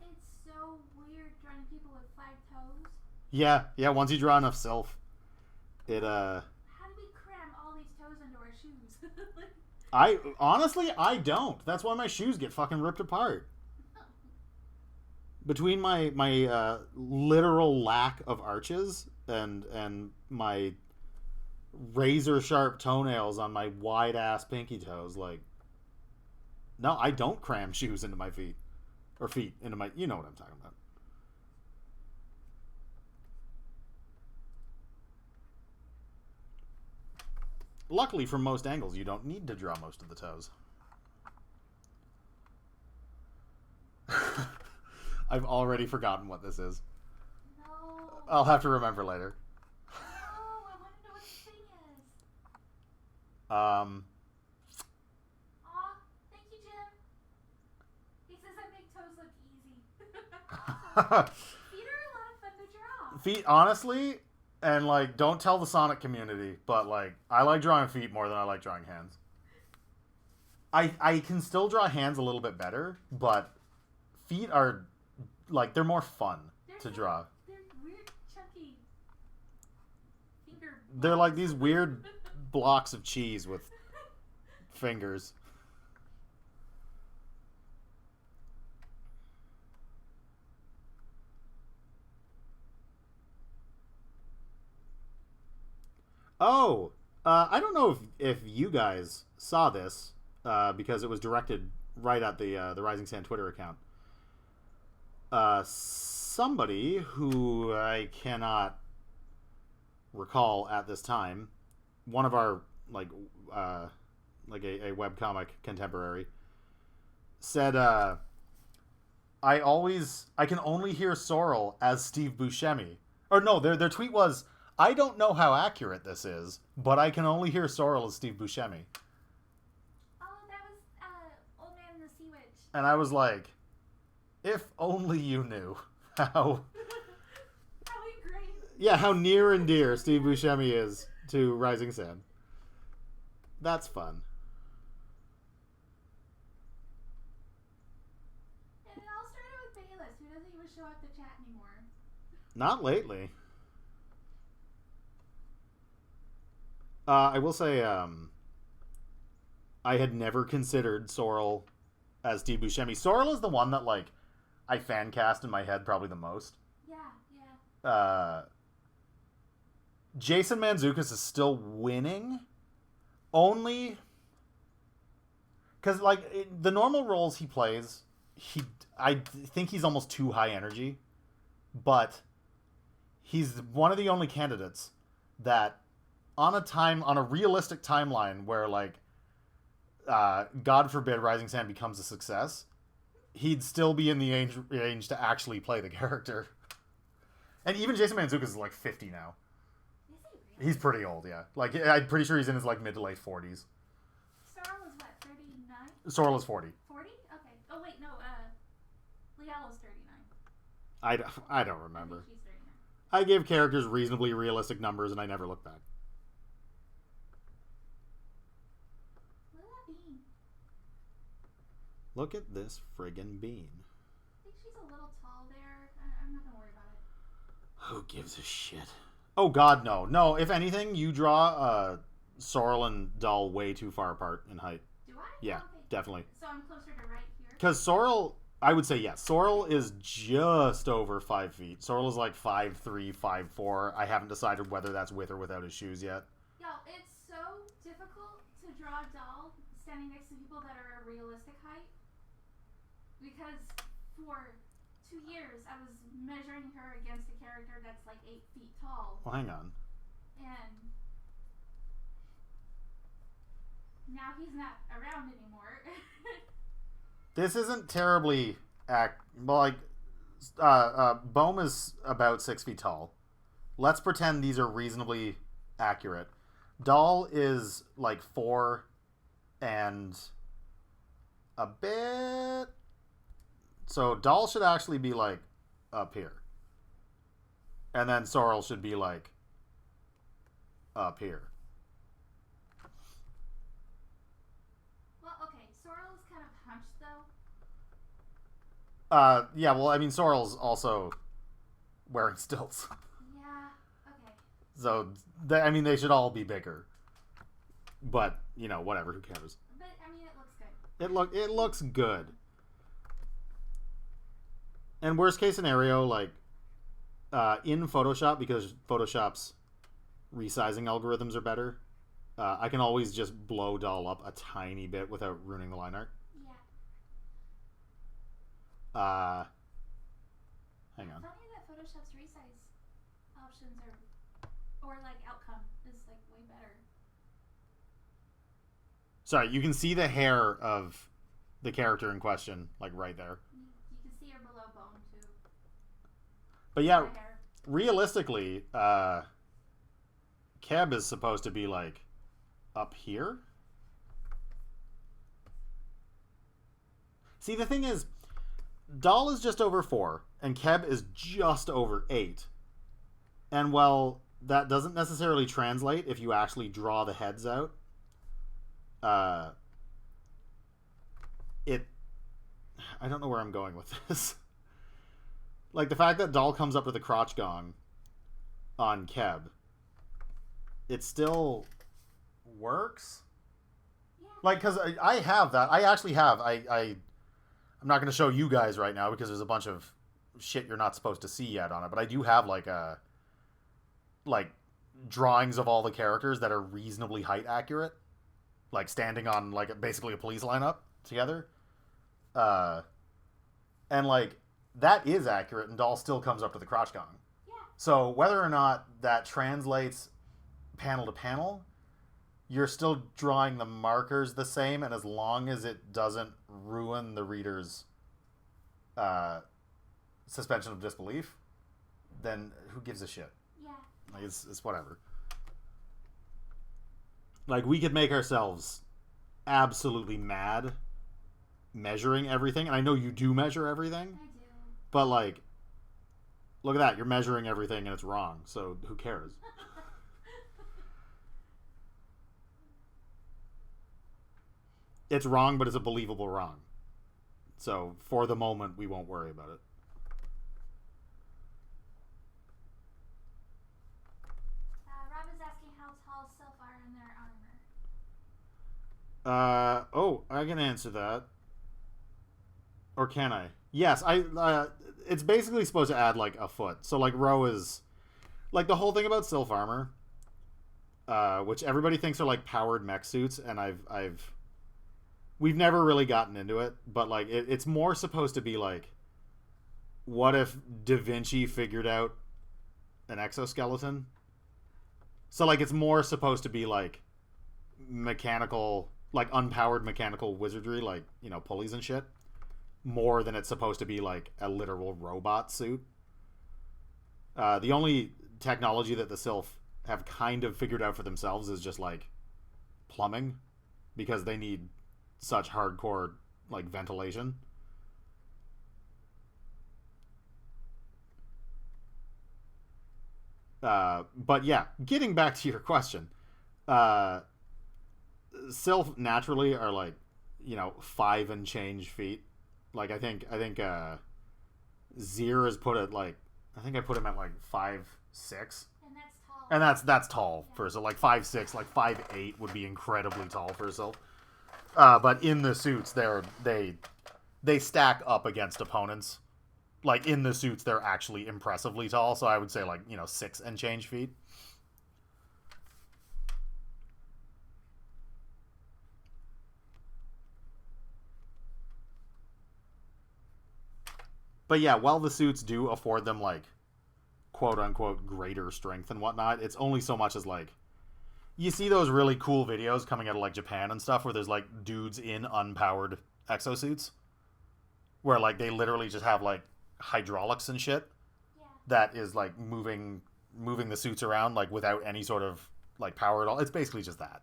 Speaker 2: It's so weird drawing people with 5 toes.
Speaker 1: Yeah, once you draw enough self, it,
Speaker 2: How do we cram all these toes into our shoes? Like,
Speaker 1: I don't. That's why my shoes get fucking ripped apart. Between my literal lack of arches and my razor sharp toenails on my wide ass pinky toes, like, no, I don't cram shoes into my feet. Or feet into my, you know what I'm talking about. Luckily, from most angles, you don't need to draw most of the toes. I've already forgotten what this is.
Speaker 2: no.
Speaker 1: I'll have to remember later.
Speaker 2: No, I want to know what this thing is.
Speaker 1: Um,
Speaker 2: Aw, thank you, Jim. He says I make toes look easy. Feet are a lot of fun to draw.
Speaker 1: feet, honestly, and like, don't tell the Sonic community, but like, I like drawing feet more than I like drawing hands. I can still draw hands a little bit better, but feet are like, they're more fun to draw.
Speaker 2: They're weird, chunky finger.
Speaker 1: They're like these weird blocks of cheese with fingers. Oh, I don't know if you guys saw this because it was directed right at the Rising Sand Twitter account. Somebody who I cannot recall at this time, one of our like a webcomic contemporary, said, I can only hear Sorrel as Steve Buscemi. Or no, their tweet was, I don't know how accurate this is, but I can only hear Sorrel as Steve Buscemi.
Speaker 2: Oh, that was Old Man and the Sea Witch.
Speaker 1: And I was like, if only you knew how
Speaker 2: Great.
Speaker 1: yeah, how near and dear Steve Buscemi is to Rising Sand. That's fun.
Speaker 2: And it all started with Bayless, who doesn't even show up to chat anymore.
Speaker 1: Not lately. I will say, I had never considered Sorrel as Steve Buscemi. Sorrel is the one that, like, I fan cast in my head probably the most.
Speaker 2: Yeah.
Speaker 1: Jason Mantzoukas is still winning, only because, like, the normal roles he plays, I think he's almost too high energy, but he's one of the only candidates that on a realistic timeline where, like, God forbid Rising Sand becomes a success, he'd still be in the range to actually play the character. And even Jason Mantzoukas is like 50 now.
Speaker 2: Is he really?
Speaker 1: He's pretty old, yeah. Like, I'm pretty sure he's in his, like, mid to late 40s.
Speaker 2: Sorrel is what, 39?
Speaker 1: Sorrel is 40.
Speaker 2: 40? Okay. Oh, wait, no, Liala's 39.
Speaker 1: I don't
Speaker 2: I
Speaker 1: remember.
Speaker 2: think she's 39.
Speaker 1: I give characters reasonably realistic numbers, and I never look back.
Speaker 2: Look at that bean.
Speaker 1: Look at this friggin' bean.
Speaker 2: I think she's a little tall there. I'm not gonna worry about it.
Speaker 1: Who gives a shit? Oh god, no. No, if anything, you draw Sorrel and Dahl way too far apart in height.
Speaker 2: Do I?
Speaker 1: Yeah,
Speaker 2: Okay.
Speaker 1: definitely.
Speaker 2: So I'm closer to right here?
Speaker 1: Because Sorrel, I would say yes. Sorrel is just over 5 feet. Sorrel is like 5'3", 5'4". I haven't decided whether that's with or without his shoes yet.
Speaker 2: Yo, it's so difficult to draw a doll standing next to people that are a realistic height. Because for 2 years, I was measuring her against a character that's like 8 feet tall.
Speaker 1: Well, hang on.
Speaker 2: And now he's not around anymore.
Speaker 1: This isn't terribly Bohm is about 6 feet tall. Let's pretend these are reasonably accurate. Dahl is like 4 and a bit. So Dahl should actually be like up here. And then Sorrel should be like up here.
Speaker 2: Well, okay, Sorrel is kind of hunched though.
Speaker 1: Yeah, well, I mean, Sorrel's also wearing stilts.
Speaker 2: Yeah, okay.
Speaker 1: So, they should all be bigger. But, whatever, who cares?
Speaker 2: But, I mean, it looks good.
Speaker 1: It looks good. And worst case scenario, like, in Photoshop, because Photoshop's resizing algorithms are better, I can always just blow Dahl up a tiny bit without ruining the line art.
Speaker 2: Yeah.
Speaker 1: Hang on.
Speaker 2: Funny that Photoshop's resize options or like outcome is like way better.
Speaker 1: Sorry, you can see the hair of the character in question, like right there.
Speaker 2: You can see her below bone too.
Speaker 1: But yeah,
Speaker 2: Her hair.
Speaker 1: realistically, Keb is supposed to be like up here. See, the thing is, Dahl is just over 4, and Keb is just over 8. And while that doesn't necessarily translate if you actually draw the heads out, I don't know where I'm going with this. Like, the fact that Dahl comes up with a crotch gong on Keb, it still works.
Speaker 2: Yeah.
Speaker 1: Like, because I have that. I actually have. I'm not going to show you guys right now because there's a bunch of shit you're not supposed to see yet on it. But I do have like drawings of all the characters that are reasonably height accurate, like standing on like basically a police lineup together. And like that is accurate, and Dahl still comes up to the crotch gong.
Speaker 2: Yeah.
Speaker 1: So whether or not that translates panel to panel, you're still drawing the markers the same, and as long as it doesn't ruin the reader's suspension of disbelief, then who gives a shit?
Speaker 2: Yeah.
Speaker 1: Like, it's whatever. Like, we could make ourselves absolutely mad measuring everything, and I know you do measure everything,
Speaker 2: I do.
Speaker 1: but like, look at that, you're measuring everything and it's wrong, so who cares? It's wrong, but it's a believable wrong. So, for the moment, we won't worry about it. Oh, I can answer that. Or can I? Yes, I. It's basically supposed to add like a foot. So like Ro is like the whole thing about Sylph armor, which everybody thinks are like powered mech suits, and we've never really gotten into it, but like it's more supposed to be like, what if Da Vinci figured out an exoskeleton? So like it's more supposed to be like mechanical, like unpowered mechanical wizardry, like pulleys and shit, more than it's supposed to be like a literal robot suit. The only technology that the Sylph have kind of figured out for themselves is just like plumbing, because they need such hardcore like ventilation. But yeah, getting back to your question, uh, Sylph naturally are like 5 and change feet. Like I think Zir has put it like, I think I put him at like 5'6",
Speaker 2: And that's tall.
Speaker 1: and that's tall for a Sylph. Like 5'6", like 5'8" would be incredibly tall for a Sylph. But in the suits, they stack up against opponents. Like in the suits, they're actually impressively tall. So I would say like 6 and change feet. But yeah, while the suits do afford them like quote unquote greater strength and whatnot, it's only so much as like, you see those really cool videos coming out of like Japan and stuff where there's like dudes in unpowered exosuits where like they literally just have like hydraulics and shit
Speaker 2: Yeah.
Speaker 1: that is like moving the suits around like without any sort of like power at all. It's basically just that.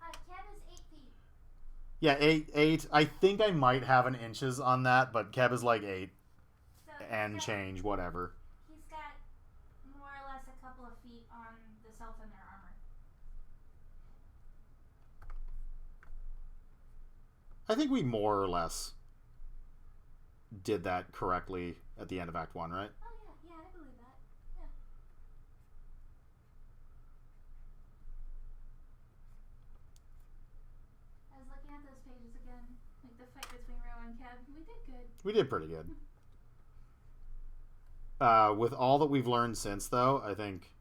Speaker 2: Kev is 8 feet.
Speaker 1: Yeah, 8. I think I might have an inches on that, but Keb is like 8
Speaker 2: So
Speaker 1: and
Speaker 2: he's got-
Speaker 1: change, whatever.
Speaker 2: He's got more or less a couple of feet on the Sylph and their armor.
Speaker 1: I think we more or less did that correctly at the end of Act 1, right?
Speaker 2: Oh yeah, I believe that. Yeah. I was looking at those pages again, like the fight between Ro and Kev. We did good.
Speaker 1: We did pretty good. With all that we've learned since, though, I think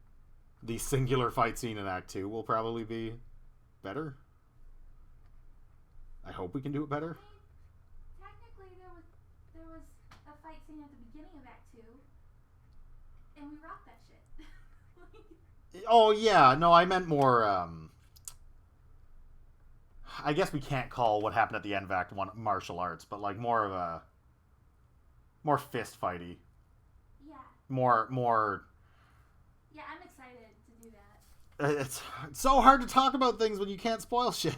Speaker 1: the singular fight scene in Act 2 will probably be better. I hope we can do it better.
Speaker 2: Technically, there was a fight scene at the beginning of Act 2, and we rocked that shit.
Speaker 1: Oh, yeah. No, I meant more, I guess we can't call what happened at the end of Act 1 martial arts, but like more of a... more fist fighty.
Speaker 2: Yeah.
Speaker 1: More...
Speaker 2: Yeah, I'm excited to do that.
Speaker 1: It's so hard to talk about things when you can't spoil shit.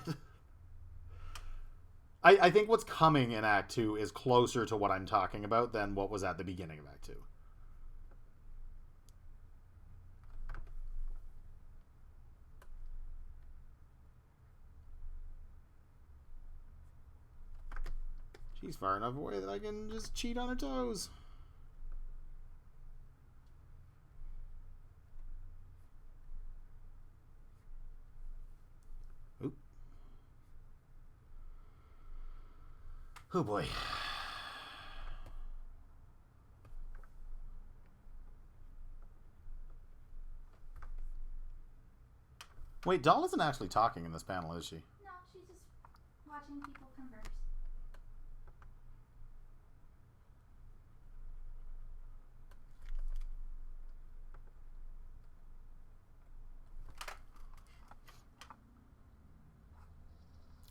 Speaker 1: I think what's coming in Act 2 is closer to what I'm talking about than what was at the beginning of Act 2. She's far enough away that I can just cheat on her toes. Oop. Oh boy. Wait, Doll isn't actually talking in this panel, is she?
Speaker 2: No, she's just watching people converse.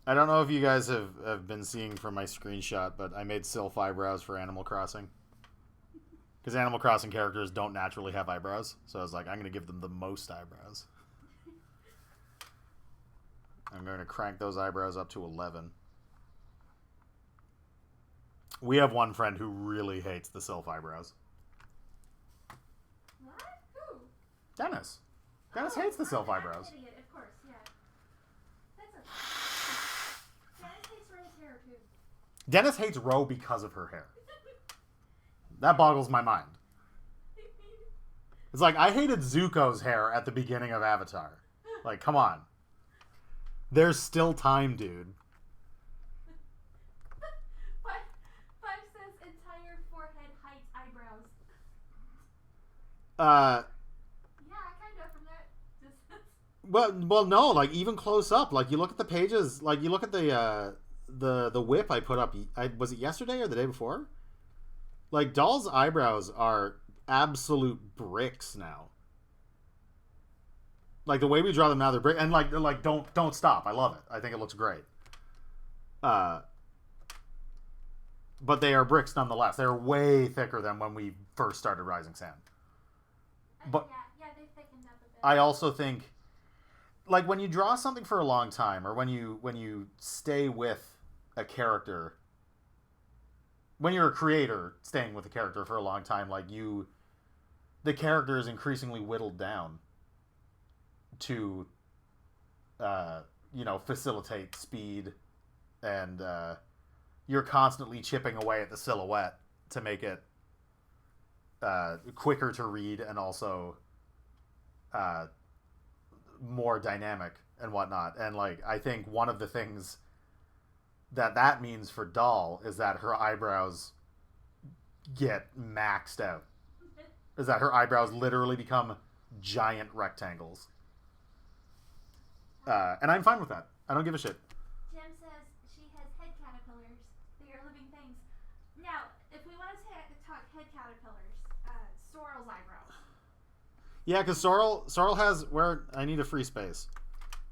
Speaker 1: I don't know if you guys have been seeing from my screenshot, but I made Sylph eyebrows for Animal Crossing. Because Animal Crossing characters don't naturally have eyebrows. So I was like, I'm going to give them the most eyebrows. I'm going to crank those eyebrows up to 11. We have one friend who really hates the Sylph eyebrows.
Speaker 2: What? Who?
Speaker 1: Dennis. Dennis hates the Sylph eyebrows.
Speaker 2: I'm an idiot, of course, yeah. That's a... Dennis hates Ray's hair, too.
Speaker 1: Dennis hates Ro because of her hair. That boggles my mind. It's like, I hated Zuko's hair at the beginning of Avatar. Like, come on. There's still time, dude.
Speaker 2: Five says entire forehead height eyebrows. Yeah, kind of from that distance.
Speaker 1: Well, no, like even close up, like you look at the pages, like you look at the whip I put up. Was it yesterday or the day before? Like Doll's eyebrows are absolute bricks now. Like the way we draw them now, they're brick, and like don't stop. I love it. I think it looks great. But they are bricks nonetheless. They're way thicker than when we first started Rising Sand. But
Speaker 2: yeah, they've thickened up a bit.
Speaker 1: I also think, like when you draw something for a long time, or when you stay with a character, when you're a creator staying with a character for a long time, like the character is increasingly whittled down to, facilitate speed, and you're constantly chipping away at the silhouette to make it quicker to read and also more dynamic and whatnot. And like I think one of the things that means for Doll is that her eyebrows get maxed out. Is that her eyebrows literally become giant rectangles. And I'm fine with that. I don't give a shit.
Speaker 2: Jim says she has head caterpillars. They are living things. Now, if we want to talk head caterpillars, Sorrel's eyebrows.
Speaker 1: Yeah, because Sorrel has where I need a free space.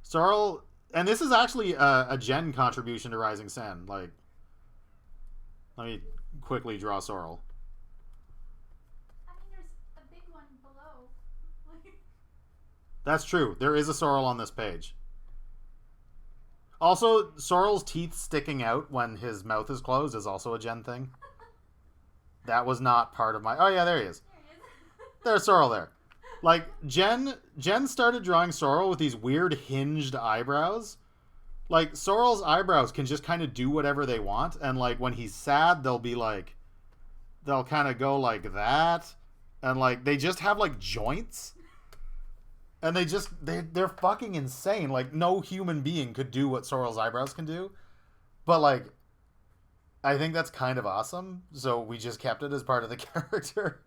Speaker 1: Sorrel, and this is actually a Jen contribution to Rising Sand. Like, let me quickly draw Sorrel.
Speaker 2: I mean, there's a big one below.
Speaker 1: That's true. There is a Sorrel on this page. Also, Sorrel's teeth sticking out when his mouth is closed is also a Jen thing. That was not part of my... Oh, yeah, there he is.
Speaker 2: There he is.
Speaker 1: There's Sorrel there. Like, Jen started drawing Sorrel with these weird hinged eyebrows. Like, Sorrel's eyebrows can just kind of do whatever they want. And, like, when he's sad, they'll kind of go like that. And, like, they just have, like, joints. And they're fucking insane. Like, no human being could do what Sorrel's eyebrows can do. But, like, I think that's kind of awesome. So we just kept it as part of the character.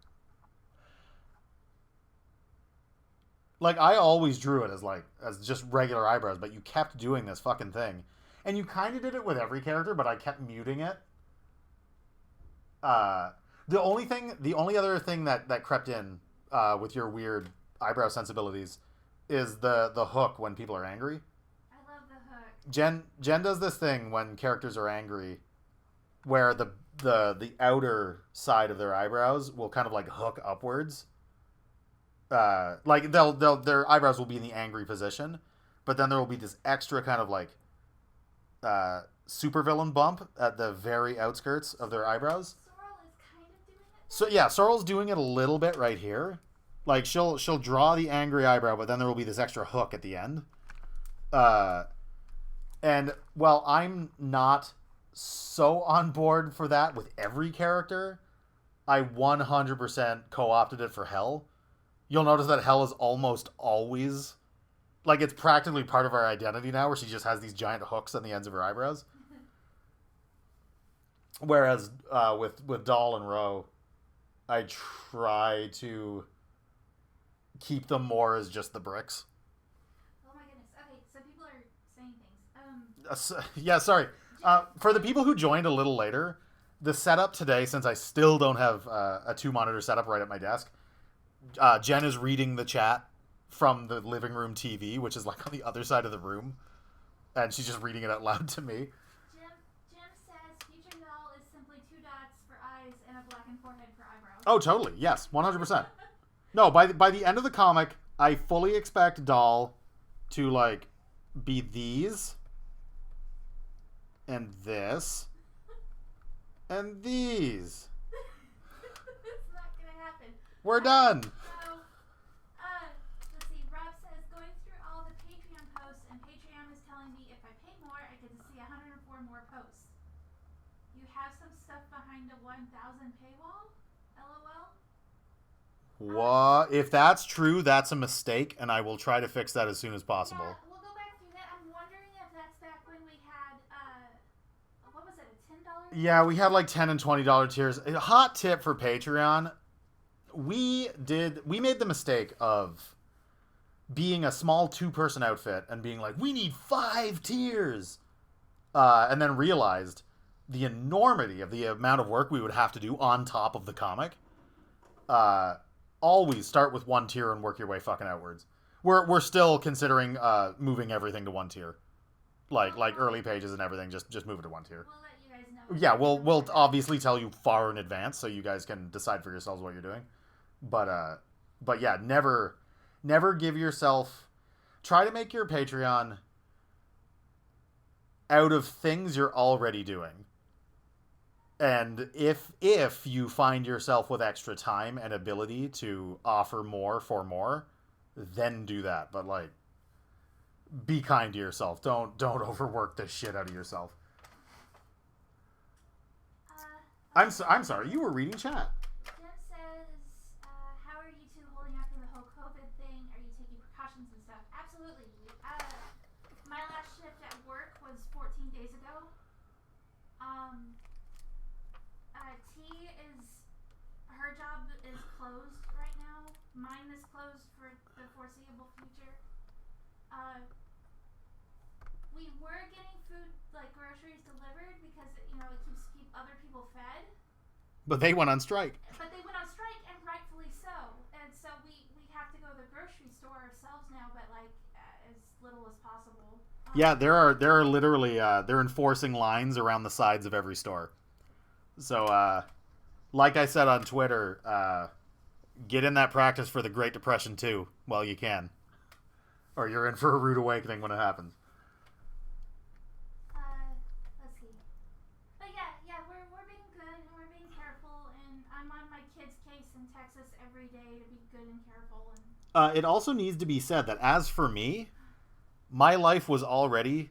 Speaker 1: Like, I always drew it as just regular eyebrows, but you kept doing this fucking thing. And you kind of did it with every character, but I kept muting it. The only other thing that crept in with your weird eyebrow sensibilities is the hook when people are angry.
Speaker 2: I love the hook.
Speaker 1: Jen does this thing when characters are angry where the outer side of their eyebrows will kind of like hook upwards. Like their eyebrows will be in the angry position, but then there will be this extra kind of like supervillain bump at the very outskirts of their eyebrows.
Speaker 2: Sorrel is kind of doing it.
Speaker 1: So yeah, Sorrel's doing it a little bit right here. Like she'll draw the angry eyebrow, but then there will be this extra hook at the end. And while I'm not so on board for that with every character, I 100% co-opted it for Hell. You'll notice that Hell is almost always, like, it's practically part of our identity now, where she just has these giant hooks on the ends of her eyebrows. Whereas with Doll and Ro, I try to keep them more as just the bricks.
Speaker 2: Oh my goodness. Okay, so people are saying things.
Speaker 1: Yeah, sorry. For the people who joined a little later, the setup today, since I still don't have a 2-monitor setup right at my desk, Jen is reading the chat from the living room TV, which is like on the other side of the room, and she's just reading it out loud to me.
Speaker 2: Jim says Future Doll is simply 2 dots for eyes and a blackened forehead for eyebrows.
Speaker 1: Oh, totally. Yes, 100%. No, by the end of the comic, I fully expect Doll to like be these and this and these.
Speaker 2: It's not gonna happen.
Speaker 1: We're done.
Speaker 2: So, let's see. Rob says going through all the Patreon posts, and Patreon is telling me if I pay more, I get to see 104 more posts. You have some stuff behind the 1,000 paywall? LOL.
Speaker 1: What? If that's true, that's a mistake, and I will try to fix that as soon as possible.
Speaker 2: Yeah, we'll go back through that. I'm wondering if
Speaker 1: Yeah, we had like $10 and $20 tiers. A hot tip for Patreon. We made the mistake of being a small 2-person outfit and being like, we need 5 tiers. And then realized the enormity of the amount of work we would have to do on top of the comic. Always start with 1 tier and work your way fucking outwards. We're still considering moving everything to 1 tier. Like early pages and everything, just move it to 1 tier.
Speaker 2: We'll let you guys know.
Speaker 1: Yeah, we'll obviously tell you far in advance so you guys can decide for yourselves what you're doing. But yeah, never give yourself, try to make your Patreon out of things you're already doing. And if you find yourself with extra time and ability to offer more for more, then do that. But like, be kind to yourself. Don't overwork the shit out of yourself. I'm sorry. You were reading chat.
Speaker 2: Jim says, how are you two holding up in the whole COVID thing? Are you taking precautions and stuff? Absolutely. My last shift at work was 14 days ago. Her job is closed right now. Mine is closed for the foreseeable future. We were getting food, like groceries delivered because, it keep other people fed.
Speaker 1: But they went on strike.
Speaker 2: But they went on strike, and rightfully so. And so we have to go to the grocery store ourselves now, but like as little as possible.
Speaker 1: Yeah, there are literally they're enforcing lines around the sides of every store. So like I said on Twitter, get in that practice for the Great Depression too while you can. Or you're in for a rude awakening when it happens.
Speaker 2: Let's see. But yeah, we're being good and we're being careful, and I'm on my kid's case in Texas every day to be good and careful. And
Speaker 1: it also needs to be said that as for me, my life was already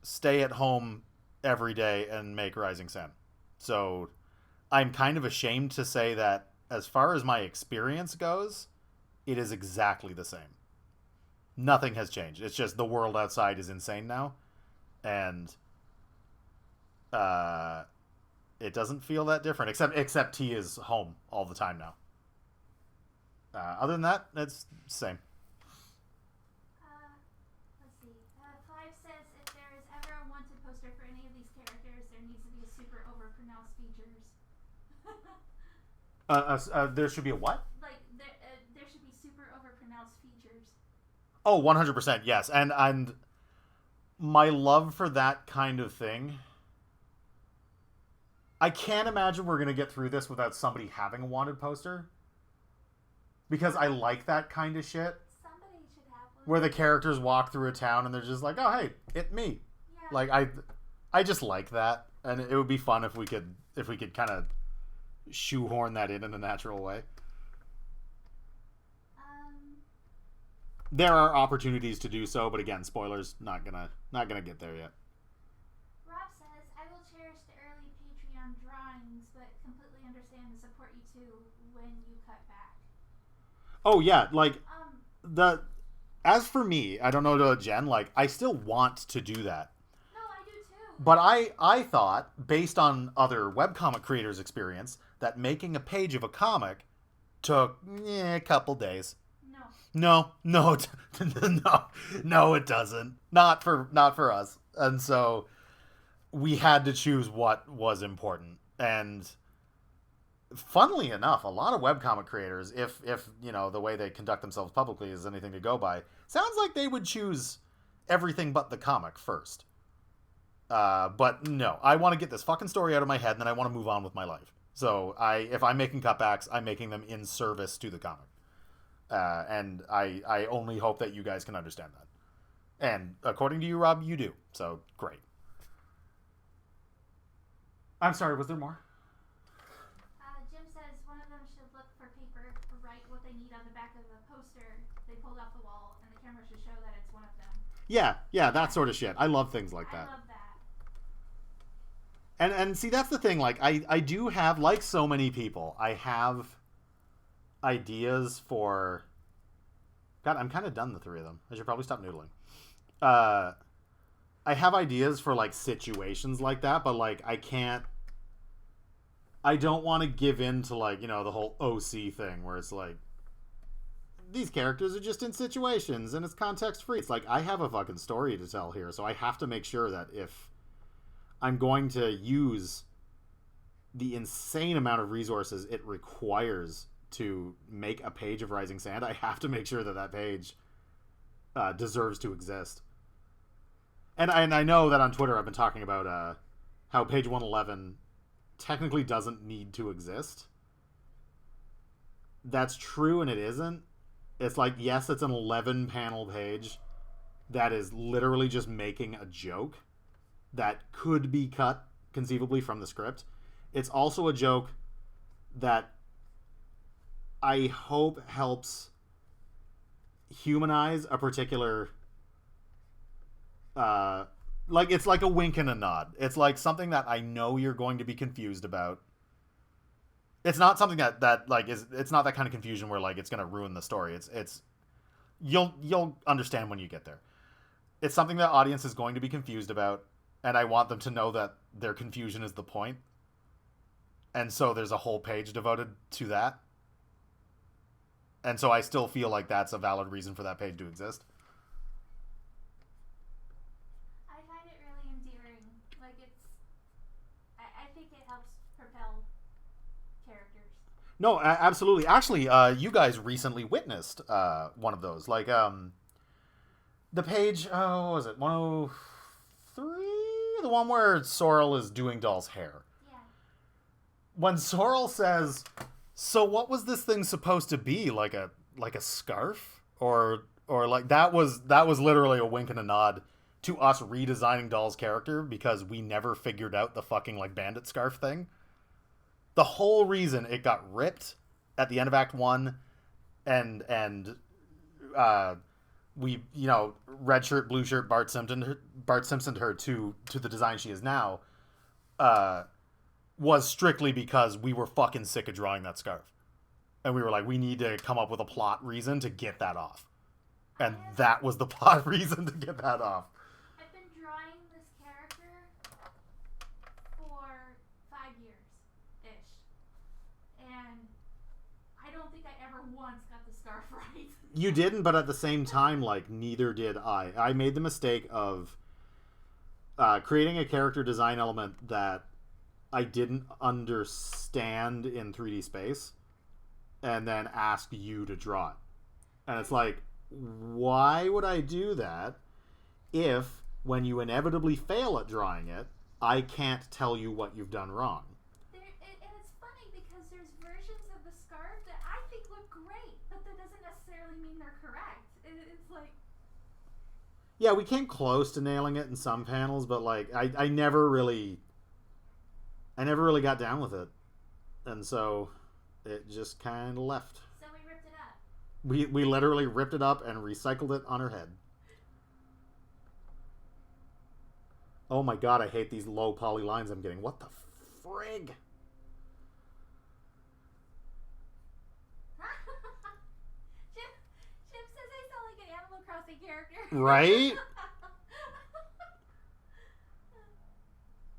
Speaker 1: stay at home every day and make Rising Sun. So I'm kind of ashamed to say that as far as my experience goes, it is exactly the same. Nothing has changed. It's just the world outside is insane now. And it doesn't feel that different, except he is home all the time now. Other than that, it's the same.
Speaker 2: Let's see. Clive says if there is ever a wanted poster for any of these characters, there needs to be a super overpronounced features.
Speaker 1: There should be a what?
Speaker 2: Like there should be super overpronounced features.
Speaker 1: Oh, 100%, yes. And my love for that kind of thing, I can't imagine we're going to get through this without somebody having a wanted poster. Because I like that kind of shit.
Speaker 2: Somebody should have one.
Speaker 1: Where the characters walk through a town and they're just like, oh, hey, it's me.
Speaker 2: Yeah.
Speaker 1: Like, I just like that. And it would be fun if we could kind of shoehorn that in a natural way. There are opportunities to do so, but again, spoilers, not gonna get there yet.
Speaker 2: Rob says, I will cherish the early Patreon drawings, but completely understand and support you too when you cut back.
Speaker 1: Oh yeah, like as for me, I don't know to Jen, like I still want to do that.
Speaker 2: No, I do too.
Speaker 1: But I thought, based on other webcomic creators' experience, that making a page of a comic took a couple days. No, it doesn't. Not for us. And so we had to choose what was important. And funnily enough, a lot of webcomic creators, if the way they conduct themselves publicly is anything to go by, sounds like they would choose everything but the comic first. But no, I want to get this fucking story out of my head, and then I want to move on with my life. So if I'm making cutbacks, I'm making them in service to the comic. And I only hope that you guys can understand that. And according to you, Rob, you do. So, great. I'm sorry, was there more?
Speaker 2: Jim says one of them should look for paper to write what they need on the back of the poster they pulled off the wall, and the camera should show that it's one of them.
Speaker 1: Yeah, that sort of shit. I love things like that.
Speaker 2: I love that.
Speaker 1: And see, that's the thing. Like, I do have, like so many people, I have ideas for... God, I'm kind of done, the three of them. I should probably stop noodling. I have ideas for, like, situations like that, but, like, I can't I don't want to give in to, like, you know, the whole OC thing where it's like, these characters are just in situations and it's context free. It's like, I have a fucking story to tell here, so I have to make sure that if I'm going to use the insane amount of resources it requires to make a page of Rising Sand, I have to make sure that that page deserves to exist. And I know that on Twitter I've been talking about how page 111 technically doesn't need to exist. That's true, and it isn't. It's like, yes, it's an 11 panel page that is literally just making a joke that could be cut conceivably from the script. It's also a joke that I hope helps humanize a particular like, it's like a wink and a nod. It's like something that I know you're going to be confused about. It's not something that like is, it's not that kind of confusion where like it's going to ruin the story. It's you'll understand when you get there. It's something that audience is going to be confused about, and I want them to know that their confusion is the point. And so there's a whole page devoted to that. And so I still feel like that's a valid reason for that page to exist.
Speaker 2: I find it really endearing. Like, I think it helps propel characters.
Speaker 1: No, absolutely. Actually, you guys recently witnessed one of those. Like, the page, what was it, 103? The one where Sorrel is doing Doll's hair.
Speaker 2: Yeah.
Speaker 1: When Sorrel says, "So what was this thing supposed to be? Like a scarf?" Or like, that was literally a wink and a nod to us redesigning Doll's character because we never figured out the fucking, like, bandit scarf thing. The whole reason it got ripped at the end of Act 1 and we, you know, red shirt, blue shirt, Bart Simpsoned her to the design she is now, was strictly because we were fucking sick of drawing that scarf. And we were like, we need to come up with a plot reason to get that off. And that was the plot reason to get that off.
Speaker 2: I've been drawing this character for 5 years-ish. And I don't think I ever once got the scarf right.
Speaker 1: You didn't, but at the same time, like, neither did I. I made the mistake of creating a character design element that I didn't understand in 3D space, and then ask you to draw it. And it's like, why would I do that if, when you inevitably fail at drawing it, I can't tell you what you've done wrong?
Speaker 2: And it's funny because there's versions of the scarf that I think look great, but that doesn't necessarily mean they're correct. It's like...
Speaker 1: Yeah, we came close to nailing it in some panels, but, like, I never really got down with it. And so it just kind of left.
Speaker 2: So we ripped it up.
Speaker 1: We literally ripped it up and recycled it on her head. Oh my god, I hate these low poly lines I'm getting. What the frig?
Speaker 2: Chip says I sound like an Animal Crossing character.
Speaker 1: Right?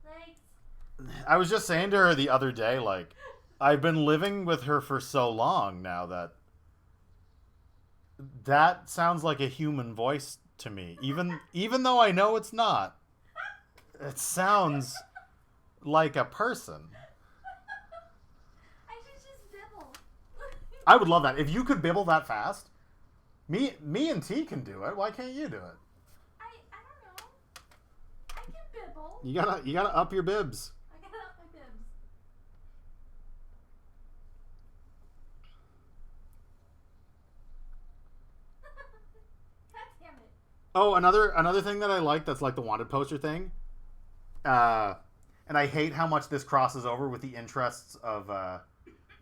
Speaker 2: Like,
Speaker 1: I was just saying to her the other day, like, I've been living with her for so long now that sounds like a human voice to me. Even though I know it's not. It sounds like a person.
Speaker 2: I should just bibble.
Speaker 1: I would love that. If you could bibble that fast, me and T can do it. Why can't you do it?
Speaker 2: I don't know. I can bibble.
Speaker 1: You gotta up your bibs.
Speaker 2: I gotta up my bibs. God damn it.
Speaker 1: Oh, another thing that I like that's like the wanted poster thing. And I hate how much this crosses over with the interests of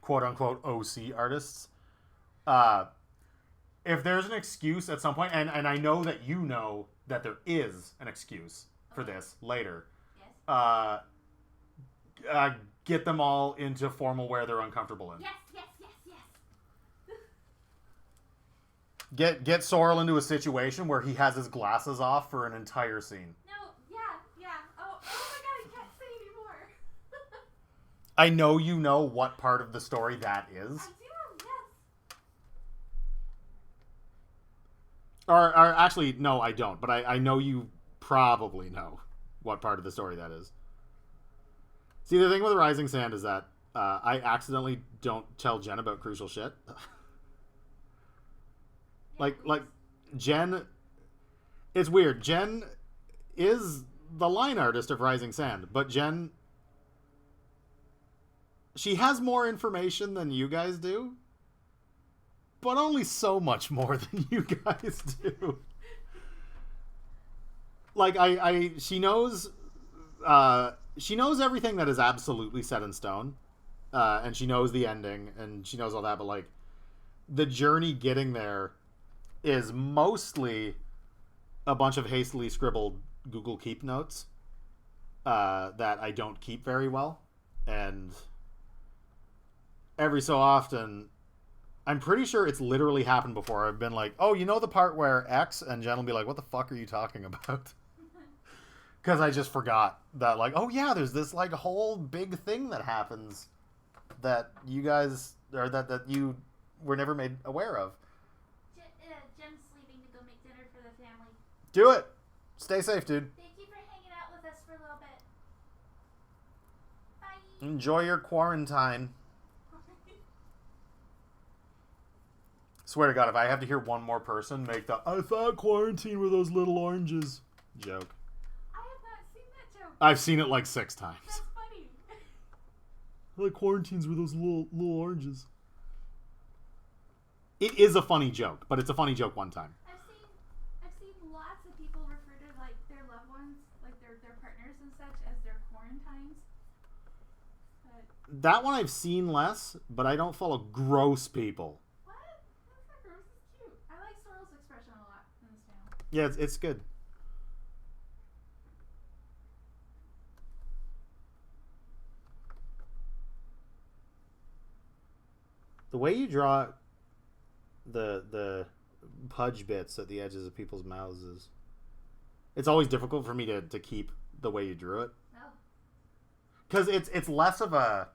Speaker 1: quote unquote OC artists. If there's an excuse at some point, and I know that you know that there is an excuse for this later.
Speaker 2: Yes.
Speaker 1: Get them all into formal wear they're uncomfortable in.
Speaker 2: Yes, yes, yes, yes.
Speaker 1: Get Sorrel into a situation where he has his glasses off for an entire scene.
Speaker 2: No, yeah. Oh my god, I can't say anymore.
Speaker 1: I know you know what part of the story that is.
Speaker 2: I do, yes.
Speaker 1: Or actually, no, I don't. But I know you probably know what part of the story that is. See, the thing with Rising Sand is that I accidentally don't tell Jen about crucial shit. like Jen, it's weird. Jen is the line artist of Rising Sand, but Jen, she has more information than you guys do, but only so much more than you guys do. Like she knows everything that is absolutely set in stone, and she knows the ending, and she knows all that. But like, the journey getting there is mostly a bunch of hastily scribbled Google Keep notes that I don't keep very well, and every so often, I'm pretty sure it's literally happened before. I've been like, oh, you know the part where X, and Jen will be like, what the fuck are you talking about? Because I just forgot that, like, oh yeah, there's this like whole big thing that happens that you guys, or that you were never made aware of.
Speaker 2: Jen's leaving to go make dinner for the family.
Speaker 1: Do it. Stay safe, dude.
Speaker 2: Thank you for hanging out with us for a little bit. Bye.
Speaker 1: Enjoy your quarantine. Swear to God, if I have to hear one more person make the "I thought quarantine were those little oranges" joke.
Speaker 2: I have not seen that joke.
Speaker 1: I've seen it like 6 times.
Speaker 2: That's funny.
Speaker 1: Like quarantines were those little oranges. It is a funny joke, but it's a funny joke one time.
Speaker 2: I've seen lots of people refer to like their loved ones, like their partners and such, as their quarantines. But
Speaker 1: That one I've seen less, but I don't follow gross people.
Speaker 2: what? That's not gross. It's cute. I like Sorrel's expression a lot in this channel.
Speaker 1: Yeah, it's good. The way you draw the pudge bits at the edges of people's mouths is, it's always difficult for me to keep the way you drew it,
Speaker 2: Oh.
Speaker 1: because it's less of a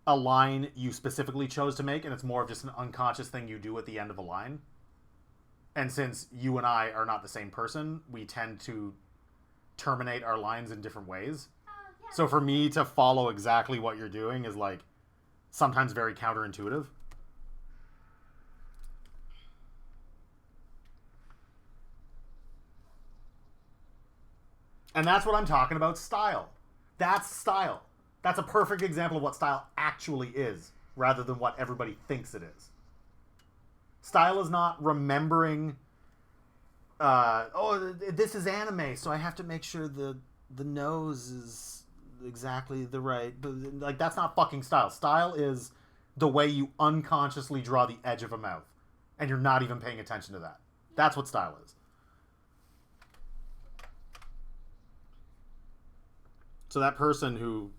Speaker 1: a line you specifically chose to make, and it's more of just an unconscious thing you do at the end of a line. And since you and I are not the same person, we tend to terminate our lines in different ways.
Speaker 2: Yeah.
Speaker 1: So for me to follow exactly what you're doing is like sometimes very counterintuitive. And that's what I'm talking about, style. That's style. That's a perfect example of what style actually is, rather than what everybody thinks it is. Style is not remembering, this is anime, so I have to make sure the nose is exactly the right... Like, that's not fucking style. Style is the way you unconsciously draw the edge of a mouth, and you're not even paying attention to that. That's what style is. So that person who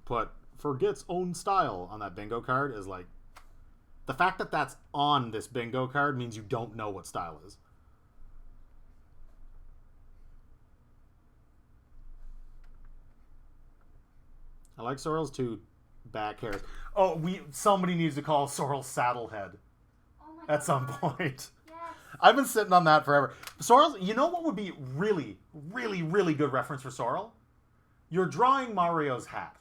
Speaker 1: put "forgets own style" on that bingo card is like, the fact that that's on this bingo card means you don't know what style is. I like Sorrel's 2 back hairs. Oh, somebody needs to call Sorrel Saddlehead
Speaker 2: Oh my
Speaker 1: at some
Speaker 2: God.
Speaker 1: point.
Speaker 2: Yes.
Speaker 1: I've been sitting on that forever. Sorrel, you know what would be really, really, really good reference for Sorrel? You're drawing Mario's hat.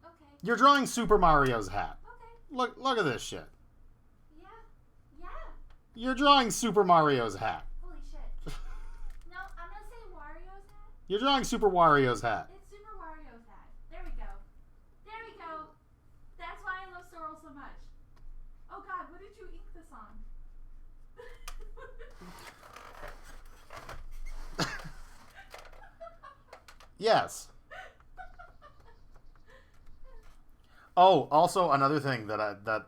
Speaker 2: Okay.
Speaker 1: You're drawing Super Mario's hat.
Speaker 2: Okay.
Speaker 1: Look at this shit.
Speaker 2: Yeah. Yeah.
Speaker 1: You're drawing Super Mario's hat.
Speaker 2: Holy shit. No, I'm gonna say Wario's hat.
Speaker 1: You're drawing Super Wario's hat.
Speaker 2: It's Super Wario's hat. There we go. There we go. That's why I love Sorrel so much. Oh God, what did you ink this on?
Speaker 1: Yes. Oh, also another thing that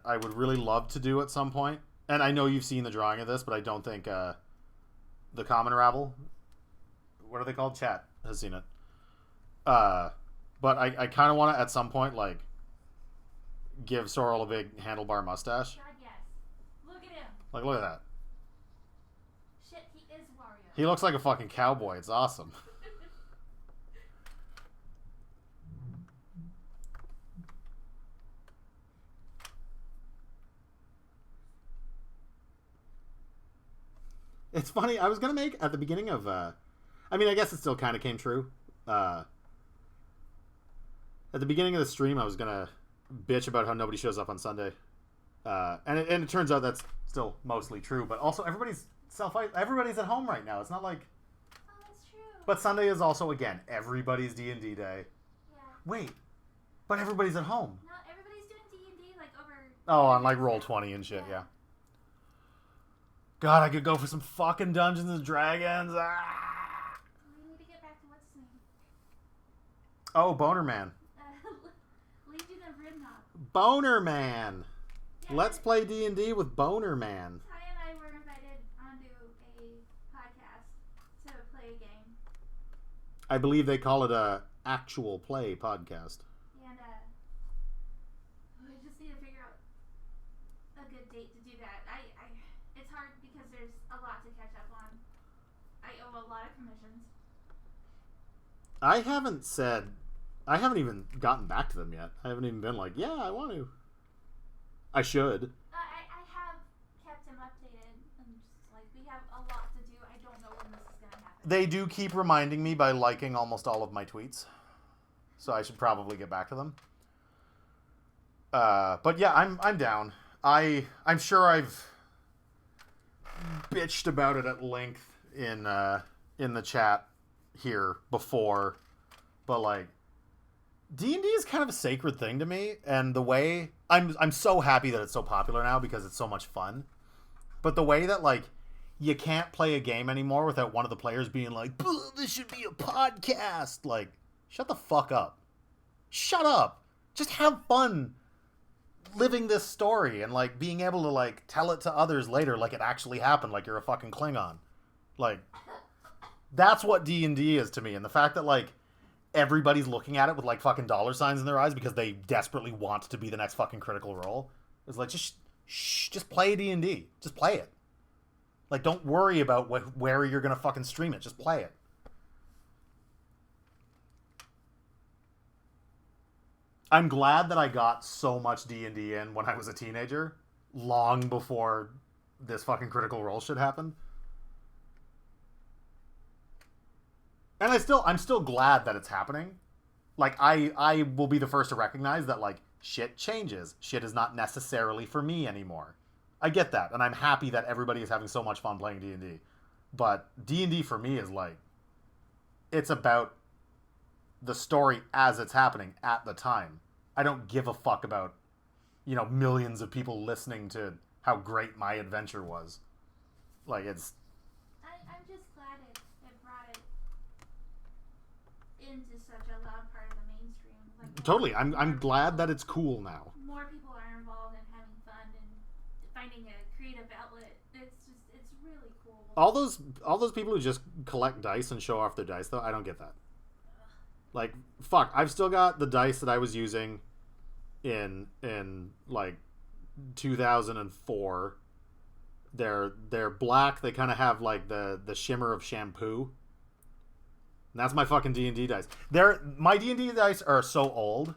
Speaker 1: I would really love to do at some point, and I know you've seen the drawing of this, but I don't think the Common Rabble, what are they called? Chat has seen it. But I kind of want to at some point like give Sorrel a big handlebar mustache.
Speaker 2: God, yes. Look at him.
Speaker 1: Like, look at that.
Speaker 2: Shit, he is Wario.
Speaker 1: He looks like a fucking cowboy. It's awesome. It's funny. I was gonna make at the beginning of. I mean, I guess it still kind of came true. At the beginning of the stream, I was gonna bitch about how nobody shows up on Sunday, and it turns out that's still mostly true. But also, everybody's everybody's at home right now. It's not like.
Speaker 2: Oh, that's true.
Speaker 1: But Sunday is also again everybody's D&D day.
Speaker 2: Yeah.
Speaker 1: Wait, but everybody's at home.
Speaker 2: No, everybody's doing D&D like over.
Speaker 1: Oh, on like Roll20 and shit. Yeah. God, I could go for some fucking Dungeons and Dragons. Ah!
Speaker 2: We need to get back to what's his name.
Speaker 1: Oh, Boner Man.
Speaker 2: Legion of Rimnock.
Speaker 1: Boner Man.
Speaker 2: Yeah,
Speaker 1: Let's play D&D with Boner Man.
Speaker 2: Ty and I were invited onto a podcast to play a game,
Speaker 1: I believe they call it a actual play podcast.
Speaker 2: and we just need to figure out a good date to do that. It's hard because there's a lot to catch up on. I owe a lot of commissions.
Speaker 1: I haven't even gotten back to them yet. I haven't even been like, yeah, I want to. I should.
Speaker 2: I have kept him updated. I'm just like, we have a lot to do. I don't know when this is gonna happen.
Speaker 1: They do keep reminding me by liking almost all of my tweets. So I should probably get back to them. But yeah, I'm down. I'm sure I've bitched about it at length in the chat here before, but like D&D is kind of a sacred thing to me, and the way I'm so happy that it's so popular now because it's so much fun. But the way that like you can't play a game anymore without one of the players being like, "This should be a podcast." Like, shut the fuck up. Shut up. Just have fun living this story and like being able to like tell it to others later like it actually happened, like you're a fucking Klingon. Like, that's what D&D is to me. And the fact that like everybody's looking at it with like fucking dollar signs in their eyes because they desperately want to be the next fucking Critical Role is like, just play D&D. Just play it. Like, don't worry about where you're gonna fucking stream it. Just play it. I'm glad that I got so much D&D in when I was a teenager, long before this fucking Critical Role shit happened. And I'm still glad that it's happening. Like, I will be the first to recognize that, like, shit changes. Shit is not necessarily for me anymore. I get that, and I'm happy that everybody is having so much fun playing D&D. But D&D for me is like, it's about the story as it's happening at the time. I don't give a fuck about, millions of people listening to how great my adventure was. Like, it's...
Speaker 2: I'm just glad it brought it into such a loud part of the mainstream. Like,
Speaker 1: Totally. I'm glad that it's cool now.
Speaker 2: more people are involved in having fun and finding a creative outlet. It's really cool.
Speaker 1: All those people who just collect dice and show off their dice, though, I don't get that. Like, fuck, I've still got the dice that I was using in like 2004. They're black. They kind of have like the shimmer of shampoo. And that's my fucking D&D dice. My D&D dice are so old.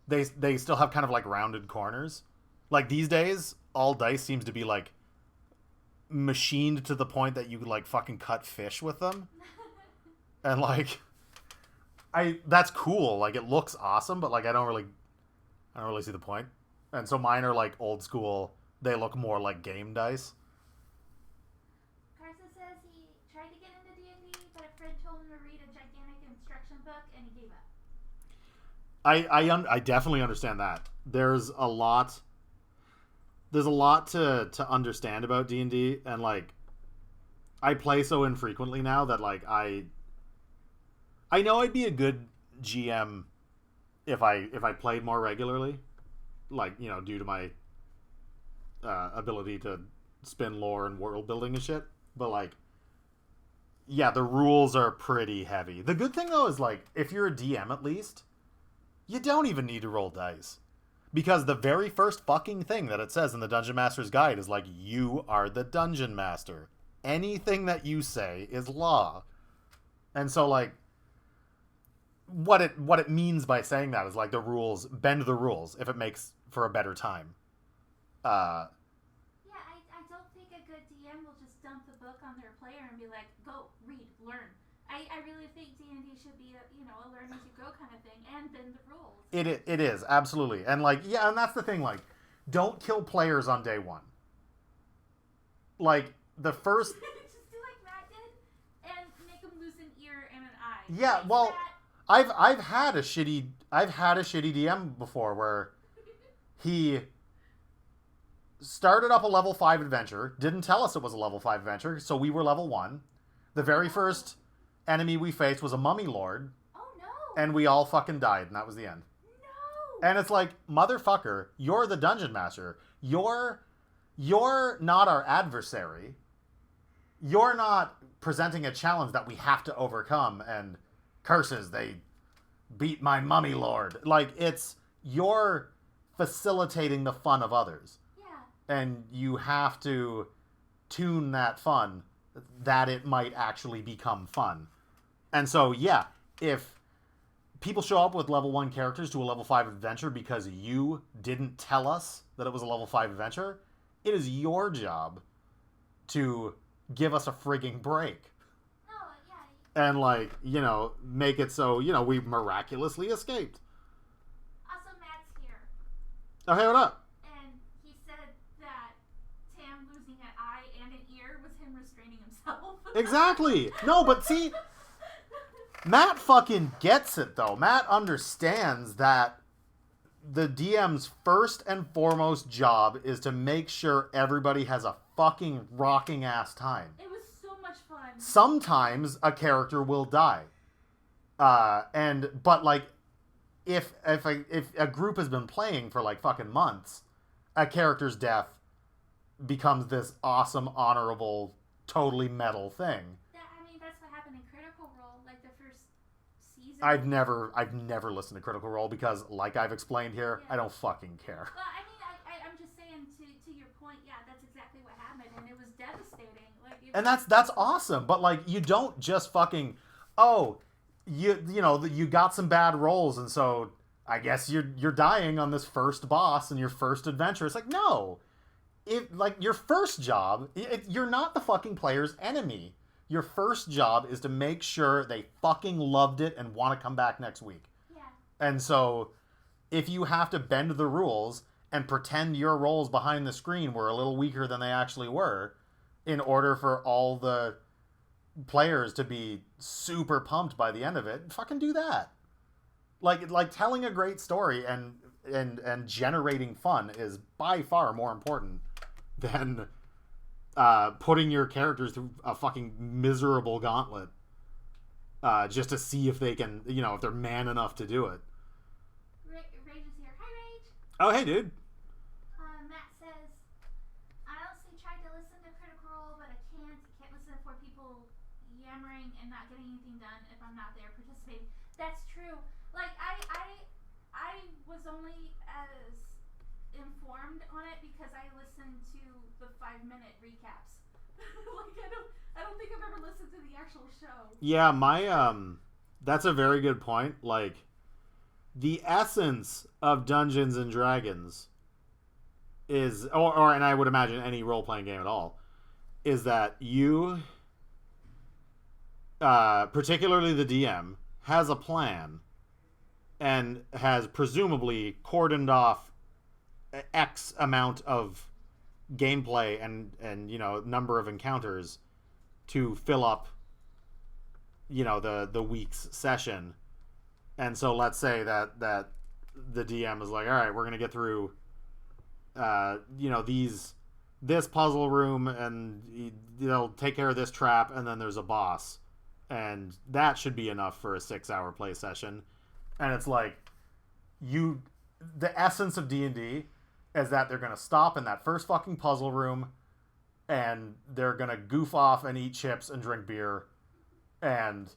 Speaker 1: They still have kind of like rounded corners. Like these days, all dice seems to be like machined to the point that you could like fucking cut fish with them. And like that's cool. Like it looks awesome, but like I don't really see the point. And so mine are like old school. They look more like game dice.
Speaker 2: Carson says he tried to get into D&D, but a friend told him to read a gigantic instruction book, and he gave up.
Speaker 1: I definitely understand that. There's a lot to understand about D&D, and like I play so infrequently now that like I know I'd be a good GM if I played more regularly, like, due to my ability to spin lore and world building and shit. But like, yeah, the rules are pretty heavy. The good thing though is like, if you're a DM at least, you don't even need to roll dice, Because the very first fucking thing that it says in the Dungeon Master's Guide is like, you are the Dungeon Master. Anything that you say is law. And so, like, what it means by saying that is, like, the rules, bend the rules if it makes for a better time.
Speaker 2: Yeah, I don't think a good DM will just dump the book on their player and be like, go, read, learn. I really think D&D should be a learn as you go kind of thing and bend the rules.
Speaker 1: It is, absolutely. And, like, yeah, and that's the thing, like, don't kill players on day one. Like, the first...
Speaker 2: Just do like Matt did and make them lose an ear and an eye.
Speaker 1: Yeah,
Speaker 2: Like
Speaker 1: well,
Speaker 2: that.
Speaker 1: I've had a shitty DM before where he started up a level 5 adventure, didn't tell us it was a level 5 adventure, so we were level 1. The very first enemy we faced was a mummy lord,
Speaker 2: Oh no!
Speaker 1: and we all fucking died, and that was the end.
Speaker 2: No!
Speaker 1: And it's like, motherfucker, you're the dungeon master. You're not our adversary. You're not presenting a challenge that we have to overcome, and curses, they beat my mummy lord. Like, you're facilitating the fun of others.
Speaker 2: Yeah.
Speaker 1: And you have to tune that fun that it might actually become fun. And so, yeah, if people show up with level 1 characters to a level 5 adventure because you didn't tell us that it was a level 5 adventure, it is your job to give us a frigging break.
Speaker 2: No, yeah.
Speaker 1: And, like, make it so, we miraculously escaped.
Speaker 2: Also, Matt's here.
Speaker 1: Oh, hey, what up?
Speaker 2: And he said that Tam losing an eye and an ear was him restraining himself.
Speaker 1: Exactly. No, but see, Matt fucking gets it, though. Matt understands that the DM's first and foremost job is to make sure everybody has a fucking rocking ass time.
Speaker 2: It was so much fun.
Speaker 1: Sometimes a character will die. But like, if a group has been playing for like fucking months, a character's death becomes this awesome, honorable, totally metal thing.
Speaker 2: That's what happened in Critical Role, like the first season.
Speaker 1: I've never listened to Critical Role because, like I've explained here,
Speaker 2: Yeah.
Speaker 1: I don't fucking care.
Speaker 2: Well, I'm just saying to your point, yeah, that's exactly what happened, and it was devastating. Like,
Speaker 1: And that's awesome, but like, you don't just fucking, you got some bad rolls, and so I guess you're dying on this first boss and your first adventure. It's like, no. Like, your first job, you're not the fucking player's enemy. Your first job is to make sure they fucking loved it and want to come back next week.
Speaker 2: Yeah.
Speaker 1: And so, if you have to bend the rules and pretend your rolls behind the screen were a little weaker than they actually were, in order for all the players to be super pumped by the end of it, fucking do that. Like telling a great story and generating fun is by far more important than putting your characters through a fucking miserable gauntlet just to see if they can, if they're man enough to do it.
Speaker 2: Rage is here. Hi, Rage.
Speaker 1: Oh, hey, dude.
Speaker 2: Matt says, I honestly tried to listen to Critical Role, but I can't. Can't listen for people yammering and not getting anything done if I'm not there participating. That's true. Like, I was only as informed on it because I listened to the 5-minute recaps. Like, I don't think I've ever listened to the actual show.
Speaker 1: Yeah, that's a very good point. Like, the essence of Dungeons and Dragons is, and I would imagine any role-playing game at all, is that you, particularly the DM, has a plan and has presumably cordoned off X amount of gameplay and number of encounters to fill up the week's session. And so let's say that the DM is like, all right, we're gonna get through this puzzle room, and take care of this trap, and then there's a boss, and that should be enough for a 6-hour play session. And it's like, the essence of D&D is that they're gonna stop in that first fucking puzzle room, and they're gonna goof off and eat chips and drink beer and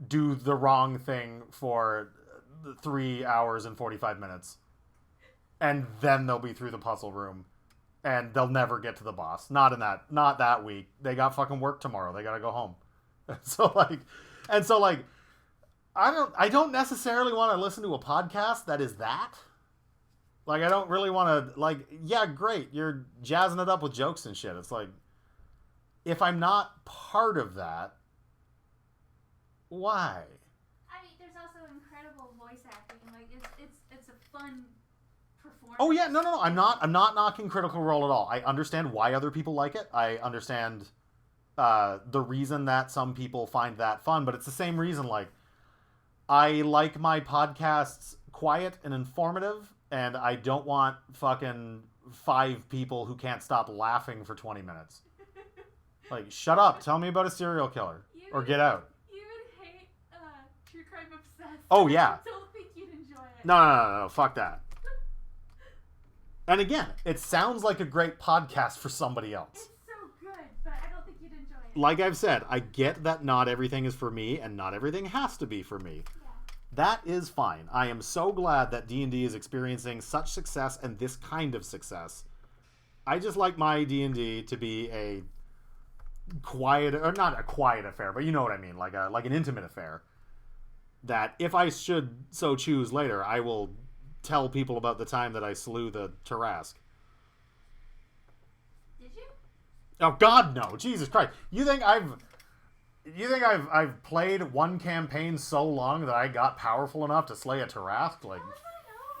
Speaker 1: do the wrong thing for 3 hours and 45 minutes. and then they'll be through the puzzle room, and they'll never get to the boss. Not that week. They got fucking work tomorrow. They gotta go home. So like, I don't necessarily want to listen to a podcast that is that. Like, I don't really want to, like, yeah, great, you're jazzing it up with jokes and shit. It's like, if I'm not part of that, why?
Speaker 2: I mean, there's also incredible voice acting. Like, it's a fun performance.
Speaker 1: Oh yeah, no. I'm not knocking Critical Role at all. I understand why other people like it. I understand the reason that some people find that fun, but it's the same reason, like, I like my podcasts quiet and informative, and I don't want fucking 5 people who can't stop laughing for 20 minutes. Like, shut up, tell me about a serial killer, or get out.
Speaker 2: You would hate True Crime Obsessed.
Speaker 1: Oh, yeah.
Speaker 2: I don't think you'd enjoy it.
Speaker 1: No, fuck that. And again, it sounds like a great podcast for somebody else.
Speaker 2: It's so good, but I don't think you'd enjoy it.
Speaker 1: Like I've said, I get that not everything is for me, and not everything has to be for me.
Speaker 2: Yeah.
Speaker 1: That is fine. I am so glad that D&D is experiencing such success and this kind of success. I just like my D&D to be a quiet, or not a quiet affair, but you know what I mean, like an intimate affair. That if I should so choose later, I will tell people about the time that I slew the Tarrasque.
Speaker 2: Did you?
Speaker 1: Oh God, no! Jesus Christ! You think I've played one campaign so long that I got powerful enough to slay a Tarrasque? Like,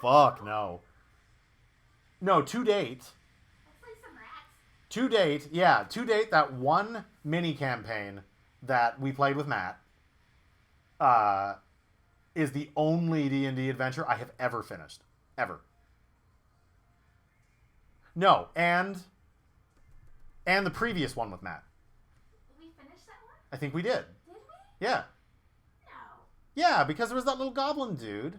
Speaker 1: fuck no. No, to date.
Speaker 2: Let's play some rats.
Speaker 1: To date, that one mini campaign that we played with Matt, is the only D&D adventure I have ever finished. Ever. No, and the previous one with Matt.
Speaker 2: We finished that one?
Speaker 1: I think we did.
Speaker 2: Did we?
Speaker 1: Yeah.
Speaker 2: No.
Speaker 1: Yeah, because there was that little goblin dude.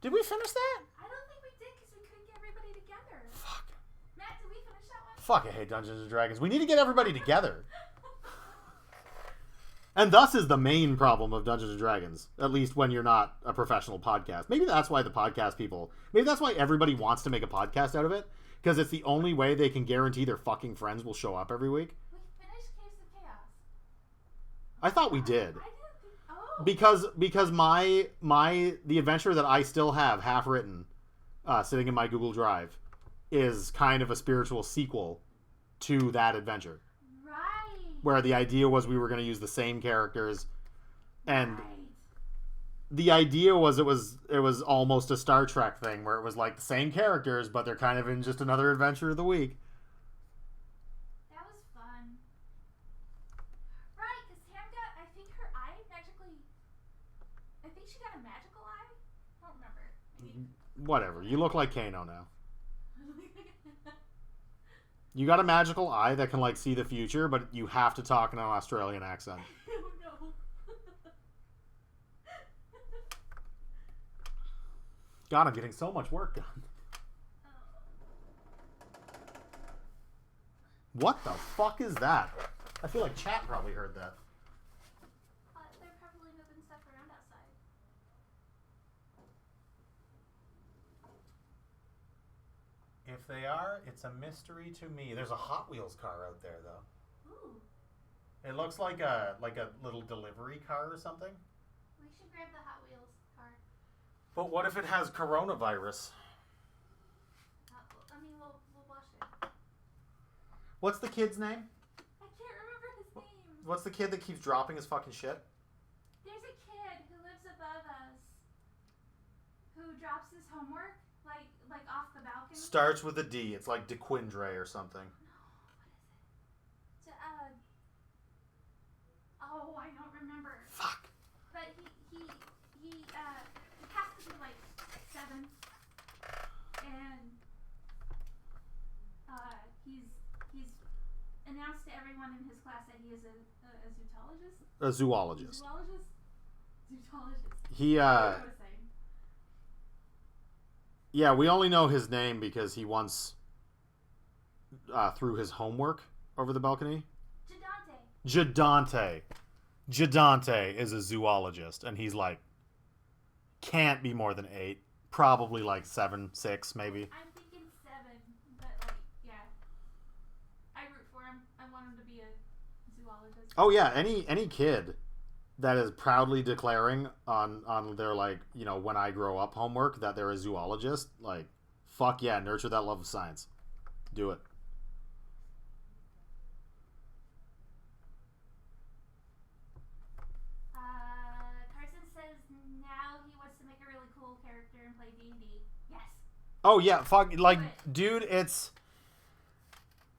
Speaker 1: Did we finish that?
Speaker 2: I don't think we did because we couldn't get everybody together.
Speaker 1: Fuck.
Speaker 2: Matt, did we finish that one?
Speaker 1: Fuck, I hate Dungeons & Dragons. We need to get everybody together. And thus is the main problem of Dungeons & Dragons, at least when you're not a professional podcast. Maybe that's why maybe that's why everybody wants to make a podcast out of it, because it's the only way they can guarantee their fucking friends will show up every week.
Speaker 2: We finished Caves of Chaos.
Speaker 1: I thought we did.
Speaker 2: I didn't think... Oh.
Speaker 1: Because the adventure that I still have half written, sitting in my Google Drive, is kind of a spiritual sequel to that adventure.
Speaker 2: Right.
Speaker 1: Where the idea was we were going to use the same characters, and
Speaker 2: Right.
Speaker 1: the idea was it was almost a Star Trek thing where it was like the same characters, but they're kind of in just another adventure of the week.
Speaker 2: That was fun. Right, because Tam got, I think her eye magically... I think she got a magical eye? I don't remember. Maybe.
Speaker 1: Whatever. You look like Kano now. You got a magical eye that can, like, see the future, but you have to talk in an Australian accent.
Speaker 2: Oh no.
Speaker 1: God, I'm getting so much work done. What the fuck is that? I feel like chat probably heard that.
Speaker 2: They're probably moving stuff around outside.
Speaker 1: If they are, it's a mystery to me. There's a Hot Wheels car out there, though.
Speaker 2: Ooh.
Speaker 1: It looks like a little delivery car or something.
Speaker 2: We should grab the Hot Wheels car.
Speaker 1: But what if it has coronavirus?
Speaker 2: I mean, we'll wash it.
Speaker 1: What's the kid's name?
Speaker 2: I can't remember his name.
Speaker 1: What's the kid that keeps dropping his fucking shit?
Speaker 2: There's a kid who lives above us who drops his homework like off the balcony.
Speaker 1: Starts with a D. It's like DeQuindre or something.
Speaker 2: No, what is it? Oh, I don't remember.
Speaker 1: Fuck.
Speaker 2: But he has to be like 7, and he's announced to everyone in his class that he is a zoologist.
Speaker 1: A zoologist.
Speaker 2: Zoologist.
Speaker 1: He
Speaker 2: I was saying.
Speaker 1: Yeah, we only know his name because he once threw his homework over the balcony.
Speaker 2: Jadante.
Speaker 1: Jadante is a zoologist, and he's like, can't be more than 8. probably like 7, 6, maybe.
Speaker 2: I'm thinking 7, but like, yeah. I root for him. I want him to be a zoologist.
Speaker 1: Oh yeah, any kid that is proudly declaring on their, like, you know, when I grow up homework that they're a zoologist, like, fuck yeah, nurture that love of science. Do it.
Speaker 2: Carson says now he wants to make a really cool character and play D&D. Yes.
Speaker 1: Oh yeah, fuck, like, dude, it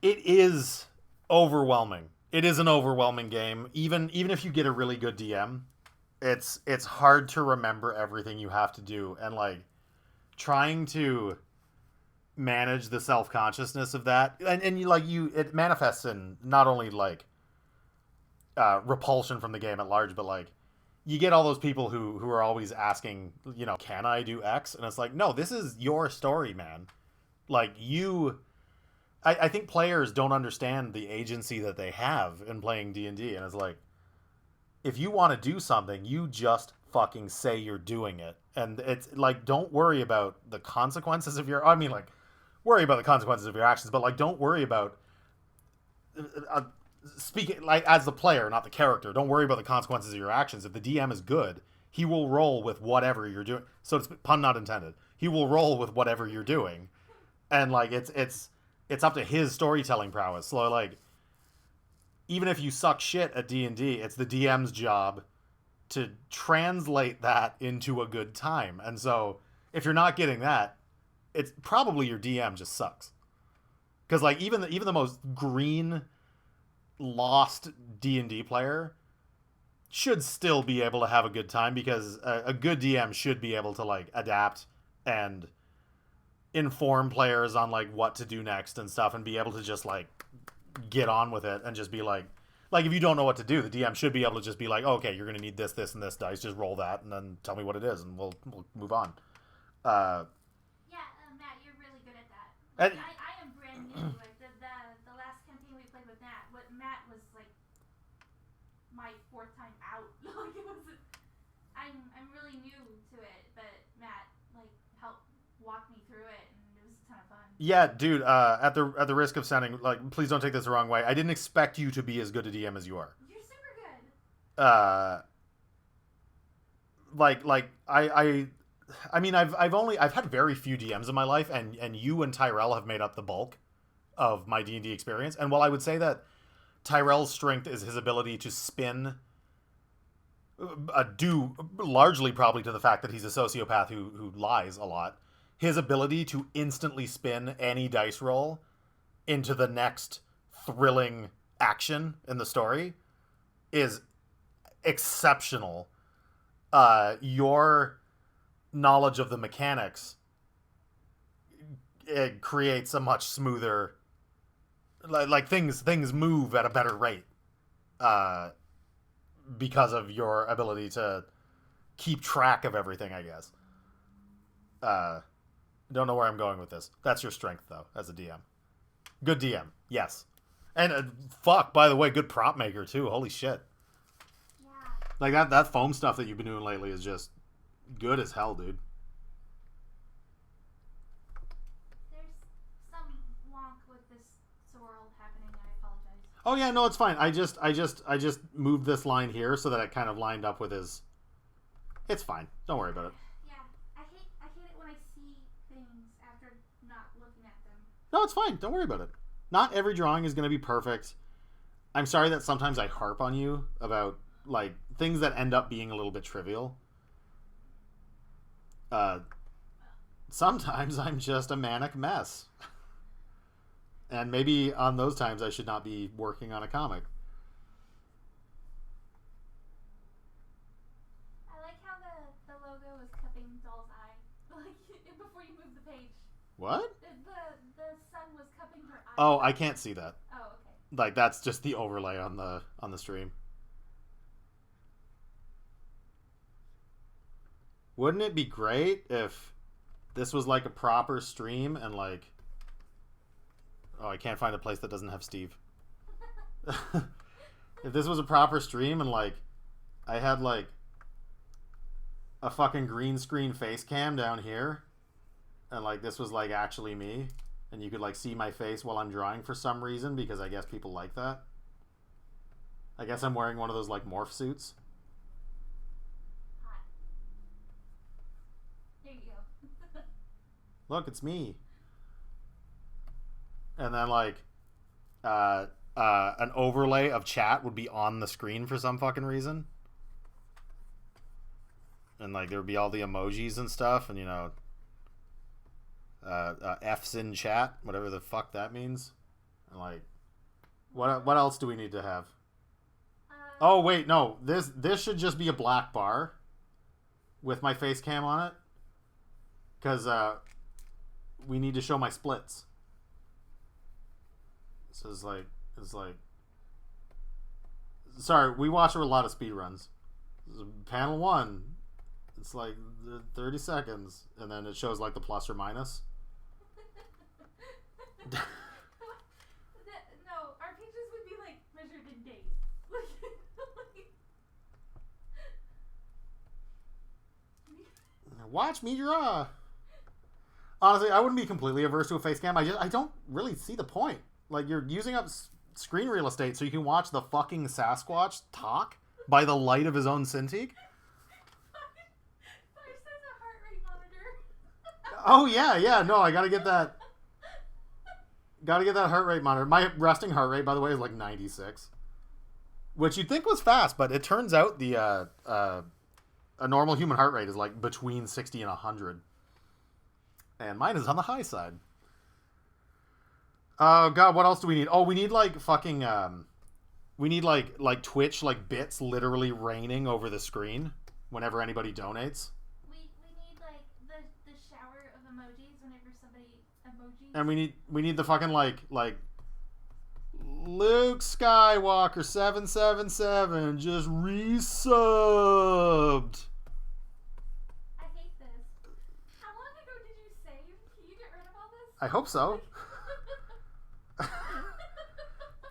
Speaker 1: is overwhelming. It is an overwhelming game. Even if you get a really good DM, it's hard to remember everything you have to do, and like trying to manage the self-consciousness of that, and it manifests in not only like repulsion from the game at large, but like you get all those people who are always asking, you know, can I do X? And it's like, no, this is your story, man. Like, I think players don't understand the agency that they have in playing D&D, and it's like, if you want to do something, you just fucking say you're doing it. And it's like, don't worry about the consequences of your, I mean, like, worry about the consequences of your actions, but like, don't worry about speaking like as the player, not the character. Don't worry about the consequences of your actions. If the DM is good, he will roll with whatever you're doing. So it's pun not intended. He will roll with whatever you're doing, and like it's up to his storytelling prowess. So like, even if you suck shit at D&D, it's the DM's job to translate that into a good time. And so if you're not getting that, it's probably your DM just sucks. Because like even the most green, lost D&D player should still be able to have a good time, because a good DM should be able to like adapt and inform players on like what to do next and stuff, and be able to just like get on with it and just be like if you don't know what to do, the DM should be able to just be like, oh, okay, you're gonna need this, this, and this dice, just roll that and then tell me what it is, and we'll move on.
Speaker 2: Yeah, Matt, you're really good at that. Like, I am brand new. Like the last campaign we played with Matt was like my 4th time out. Like it was, I'm really new to it, but Matt like helped walk me through it, and it was a ton of fun.
Speaker 1: Yeah, dude. At the risk of sounding like, please don't take this the wrong way, I didn't expect you to be as good a DM as you are.
Speaker 2: You're super good.
Speaker 1: I mean, I've had very few DMs in my life, and you and Tyrell have made up the bulk of my D&D experience. And while I would say that Tyrell's strength is his ability to spin, due largely probably to the fact that he's a sociopath who lies a lot, his ability to instantly spin any dice roll into the next thrilling action in the story is exceptional. Your knowledge of the mechanics, it creates a much smoother, like things move at a better rate because of your ability to keep track of everything, I guess. Don't know where I'm going with this. That's your strength, though, as a DM. Good DM, yes. And fuck, by the way, good prop maker too. Holy shit.
Speaker 2: Yeah.
Speaker 1: Like that foam stuff that you've been doing lately is just good as hell, dude.
Speaker 2: There's some wonk with this swirl happening. I apologize.
Speaker 1: Oh yeah, no, it's fine. I just moved this line here so that it kind of lined up with his. It's fine. Don't worry about it.
Speaker 2: Yeah, I hate it when I see things after not looking at them.
Speaker 1: No, it's fine. Don't worry about it. Not every drawing is going to be perfect. I'm sorry that sometimes I harp on you about like things that end up being a little bit trivial. Sometimes I'm just a manic mess. And maybe on those times I should not be working on a comic.
Speaker 2: I like how the logo is cupping Doll's eye. Like before you move the page.
Speaker 1: What?
Speaker 2: The sun was cupping her eye.
Speaker 1: Oh, I can't see that.
Speaker 2: Oh, okay.
Speaker 1: Like that's just the overlay on the stream. Wouldn't it be great if this was like a proper stream and like, oh, I can't find a place that doesn't have Steve. If this was a proper stream and like I had like a fucking green screen face cam down here, and like this was like actually me, and you could like see my face while I'm drawing for some reason, because I guess people like that. I guess I'm wearing one of those like morph suits.
Speaker 2: Hot. There you go.
Speaker 1: Look, it's me. And then like an overlay of chat would be on the screen for some fucking reason. And like there would be all the emojis and stuff, and you know, F's in chat, whatever the fuck that means. And like, what else do we need to have? Oh wait, no, this should just be a black bar with my face cam on it, because we need to show my splits. So it's like, sorry, we watch a lot of speed runs. Panel 1, it's like 30 seconds, and then it shows like the plus or minus.
Speaker 2: No, our pages would be like measured in days.
Speaker 1: Watch me draw. Honestly, I wouldn't be completely averse to a face cam. I don't really see the point. Like, you're using up screen real estate so you can watch the fucking Sasquatch talk by the light of his own Cintiq.
Speaker 2: Fire says a heart rate monitor.
Speaker 1: Oh yeah, no, I gotta get that. Gotta get that heart rate monitor. My resting heart rate, by the way, is like 96, which you'd think was fast, but it turns out the a normal human heart rate is like between 60 and 100, and mine is on the high side. Oh god, what else do we need? Oh, we need like fucking we need like Twitch like bits literally raining over the screen whenever anybody donates.
Speaker 2: We need like the shower of emojis whenever somebody emojis.
Speaker 1: And we need the fucking like Luke Skywalker 777 just resubbed.
Speaker 2: I hate this. How long ago did you save? Can you get rid of all this?
Speaker 1: I hope so.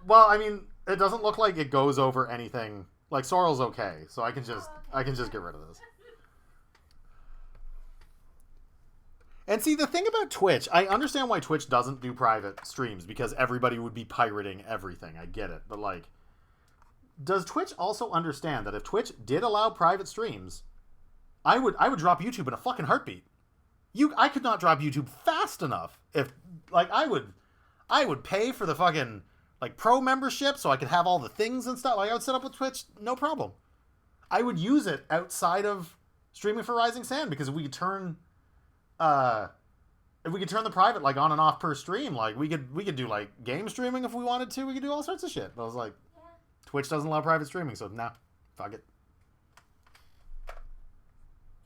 Speaker 1: Well, I mean, it doesn't look like it goes over anything. Like Sorrel's okay, so I can just get rid of this. And see, the thing about Twitch, I understand why Twitch doesn't do private streams, because everybody would be pirating everything. I get it. But like, does Twitch also understand that if Twitch did allow private streams, I would drop YouTube in a fucking heartbeat. I could not drop YouTube fast enough. If like I would pay for the fucking like pro membership so I could have all the things and stuff. Like I would set up with Twitch, no problem. I would use it outside of streaming for Rising Sand, because if we could turn the private like on and off per stream, like we could do like game streaming if we wanted to. We could do all sorts of shit. But I was like,
Speaker 2: Yeah.
Speaker 1: Twitch doesn't allow private streaming, so nah, fuck it.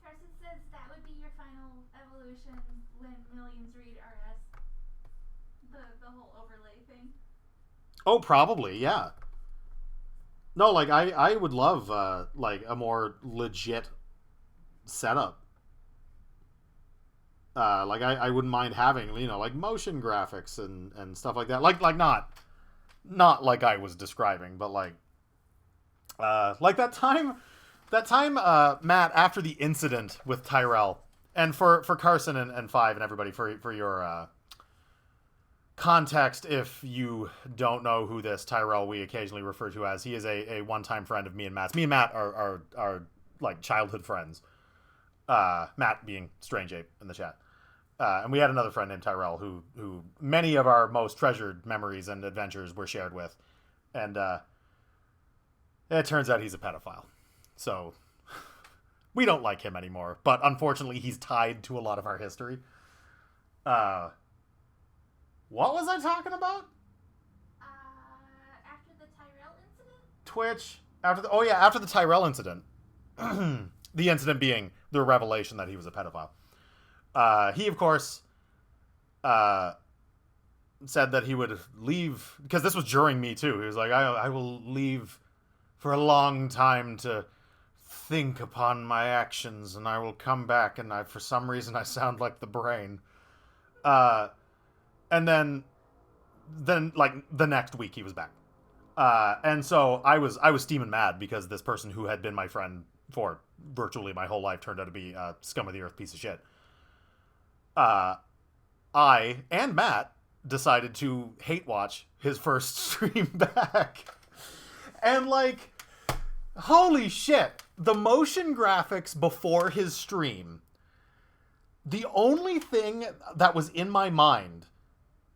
Speaker 2: Carson says that would be your final evolution when millions read RS. The whole overlay thing.
Speaker 1: Oh, probably, yeah. No, like I would love like a more legit setup. Like I wouldn't mind having, you know, like motion graphics and stuff like that. Like not like I was describing, but like that time Matt, after the incident with Tyrell, and for Carson and Five and everybody, for your context, if you don't know who this Tyrell we occasionally refer to as, he is a one-time friend of me and Matt's. Me and Matt are like childhood friends. Matt being Strange Ape in the chat. And we had another friend named Tyrell who many of our most treasured memories and adventures were shared with. And it turns out he's a pedophile. So we don't like him anymore. But unfortunately, he's tied to a lot of our history. What was I talking about?
Speaker 2: After the Tyrell incident?
Speaker 1: Twitch. After the Tyrell incident. The incident being the revelation that he was a pedophile. He, of course, said that he would leave, because this was during Me Too. He was like, I will leave for a long time to think upon my actions, and I will come back, and for some reason I sound like the Brain. And then like the next week he was back. And so I was steaming mad, because this person who had been my friend for virtually my whole life turned out to be a scum of the earth piece of shit. I and Matt decided to hate watch his first stream back. And like, holy shit, the motion graphics before his stream, the only thing that was in my mind,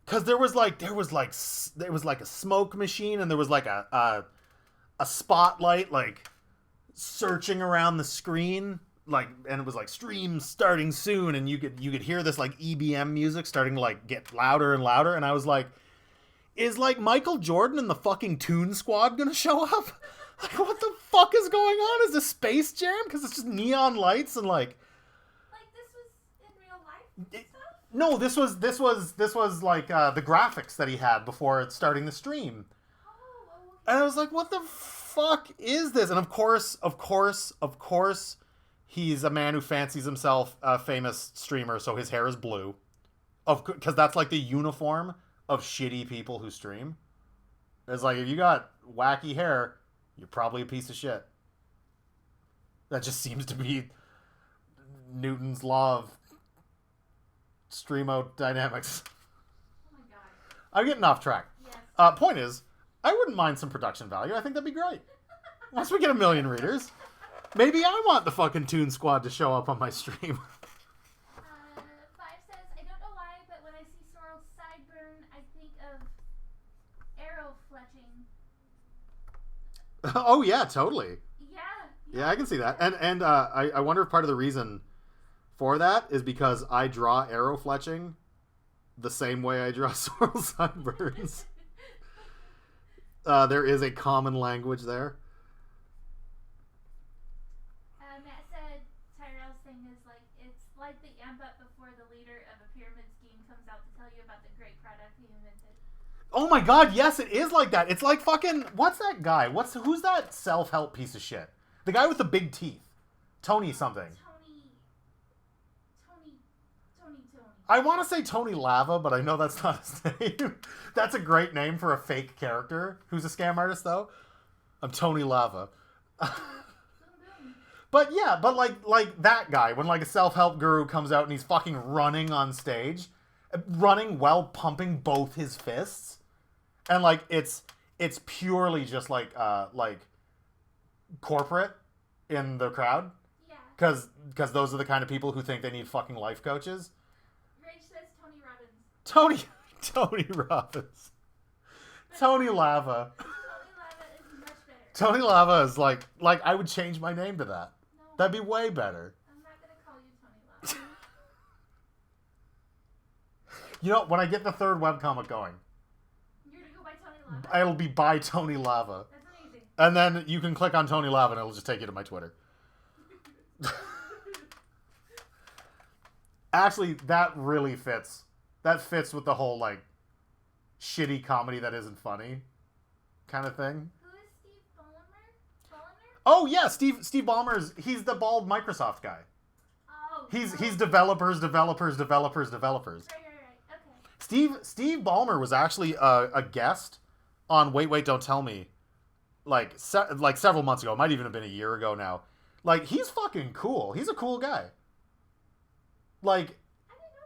Speaker 1: because there was like a smoke machine and there was like a spotlight like searching around the screen, like, and it was like stream starting soon, and you could hear this like EBM music starting to like get louder and louder, and I was like, is like Michael Jordan and the fucking Toon Squad gonna show up? Like, what the fuck is going on? Is this Space Jam? Because it's just neon lights and like
Speaker 2: this was in real life stuff?
Speaker 1: no, this was like the graphics that he had before starting the stream.
Speaker 2: Oh,
Speaker 1: And I was like, what the fuck is this? And of course, he's a man who fancies himself a famous streamer, so his hair is blue. Because that's like the uniform of shitty people who stream. It's like, if you got wacky hair, you're probably a piece of shit. That just seems to be Newton's law of streamodynamics.
Speaker 2: oh my god.
Speaker 1: I'm getting off track.
Speaker 2: Yes.
Speaker 1: Point is, I wouldn't mind some production value. I think that'd be great. Once we get 1 million readers, maybe I want the fucking Toon Squad to show up on my stream.
Speaker 2: Five says, I don't know why, but when I see Sorrel's sideburn, I think of arrow fletching.
Speaker 1: Oh yeah, totally.
Speaker 2: Yeah.
Speaker 1: Yeah, I can see that. And I wonder if part of the reason for that is because I draw arrow fletching the same way I draw Sorrel sideburns. There is a common language there.
Speaker 2: Matt said Tyrell's thing is like, it's like the amp up before the leader of a pyramid scheme comes out to tell you about the great product he invented.
Speaker 1: Oh my god, yes, it is like that. It's like fucking, what's that guy? Who's that self-help piece of shit? The guy with the big teeth. Tony something.
Speaker 2: Tony.
Speaker 1: I want to say Tony Lava, but I know that's not his name. That's a great name for a fake character who's a scam artist, though. I'm Tony Lava. But yeah, but like that guy, when like a self-help guru comes out and he's fucking running on stage, running while pumping both his fists, and like it's purely just like corporate in the crowd,
Speaker 2: Yeah.
Speaker 1: because those are the kind of people who think they need fucking life coaches.
Speaker 2: Rage says Tony Robbins.
Speaker 1: Tony Robbins. Tony Lava.
Speaker 2: Tony Lava is much better.
Speaker 1: Tony Lava is like I would change my name to that.
Speaker 2: No,
Speaker 1: That'd be way better.
Speaker 2: I'm not gonna call you Tony Lava.
Speaker 1: You know, when I get the third webcomic going,
Speaker 2: You're gonna go by Tony Lava?
Speaker 1: it'll be by Tony Lava.
Speaker 2: That's amazing.
Speaker 1: And then you can click on Tony Lava and it'll just take you to my Twitter. Actually, that really fits. That fits with the whole, like, shitty comedy that isn't funny kind of thing.
Speaker 2: Who is Steve Ballmer?
Speaker 1: Oh, yeah, Steve Ballmer's, he's the bald Microsoft guy.
Speaker 2: Oh.
Speaker 1: He's developers.
Speaker 2: Right. Okay.
Speaker 1: Steve Ballmer was actually a guest on Wait, Don't Tell Me, like several months ago. It might even have been a year ago now. Like, he's fucking cool. He's a cool guy. Like,
Speaker 2: I didn't know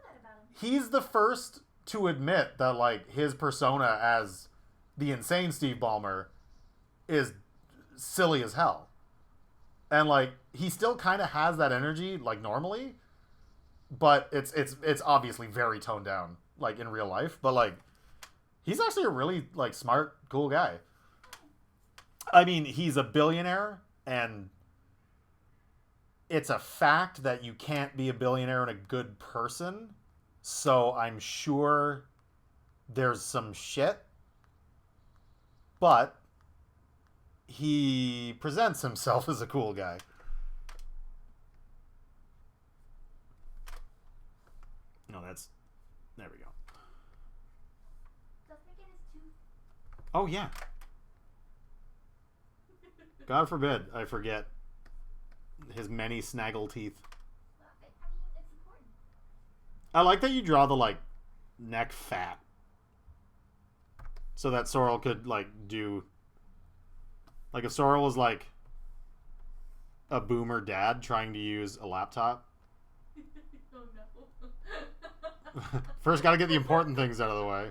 Speaker 2: that about him.
Speaker 1: he's the first to admit that, like, his persona as the insane Steve Ballmer is silly as hell. And, like, he still kind of has that energy, like, normally, but it's obviously very toned down, like, in real life. But, like, he's actually a really, like, smart, cool guy. I mean, he's a billionaire, and it's a fact that you can't be a billionaire and a good person. So I'm sure there's some shit. But he presents himself as a cool guy. No, there we go.
Speaker 2: Does he get his tooth?
Speaker 1: Oh, yeah. God forbid I forget his many snaggle teeth.
Speaker 2: Well, I mean, it's important.
Speaker 1: I like that you draw the, like, neck fat. So that Sorrel could, like, do... Like, if Sorrel was, like... a boomer dad trying to use a laptop.
Speaker 3: Oh no.
Speaker 1: First, got to get the important things out of the way.
Speaker 3: I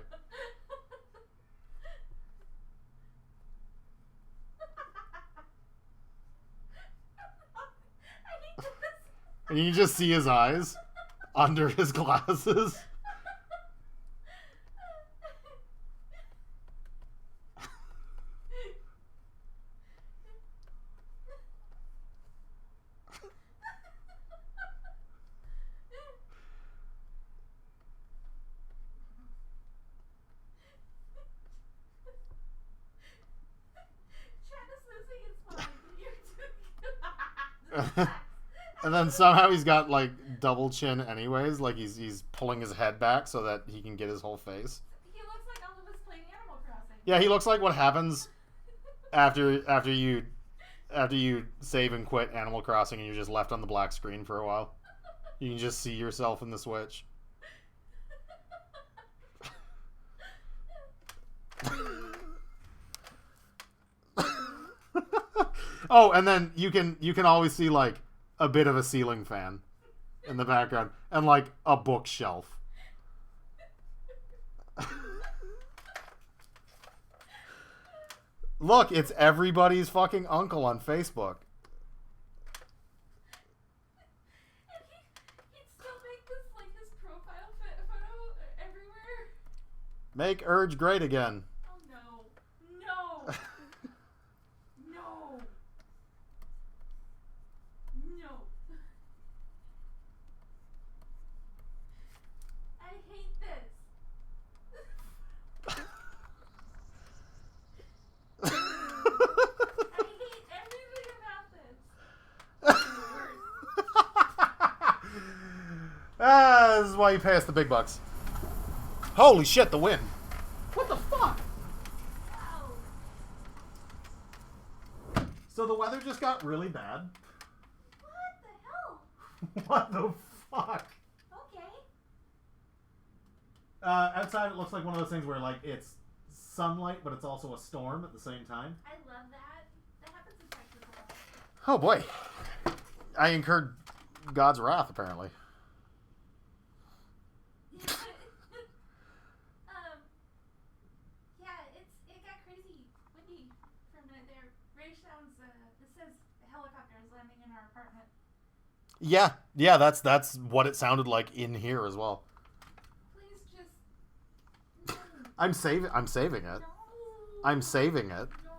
Speaker 3: hate this.
Speaker 1: And you can just see his eyes under his glasses.
Speaker 3: Chad is losing his mind. You're too.
Speaker 1: And then somehow he's got like double chin anyways, like he's pulling his head back so that he can get his whole face.
Speaker 3: He looks like all of us playing Animal Crossing.
Speaker 1: Yeah, he looks like what happens after you save and quit Animal Crossing and you're just left on the black screen for a while. You can just see yourself in the Switch. Oh, and then you can always see like a bit of a ceiling fan in the background and like a bookshelf. Look, it's everybody's fucking uncle on Facebook.
Speaker 3: And he'd still make this like his profile photo everywhere.
Speaker 1: Make Urge great again.
Speaker 3: Oh no. No. No. No. I hate this. I hate everything about this.
Speaker 1: This is why you pay us the big bucks. Holy shit, the wind. What the fuck?
Speaker 3: No.
Speaker 1: So the weather just got really bad.
Speaker 3: What the hell?
Speaker 1: What the fuck?
Speaker 3: Okay.
Speaker 1: Outside it looks like one of those things where like it's sunlight but it's also a storm at the same time.
Speaker 3: I love that. That happens in Texas a lot.
Speaker 1: Oh boy. I incurred God's wrath apparently.
Speaker 3: Yeah, it got crazy windy for a minute there. Ray sounds. It says a helicopter is landing in our apartment.
Speaker 1: Yeah, that's what it sounded like in here as well.
Speaker 3: Please just. No.
Speaker 1: I'm saving it.
Speaker 3: No.
Speaker 1: I'm saving it.
Speaker 3: No.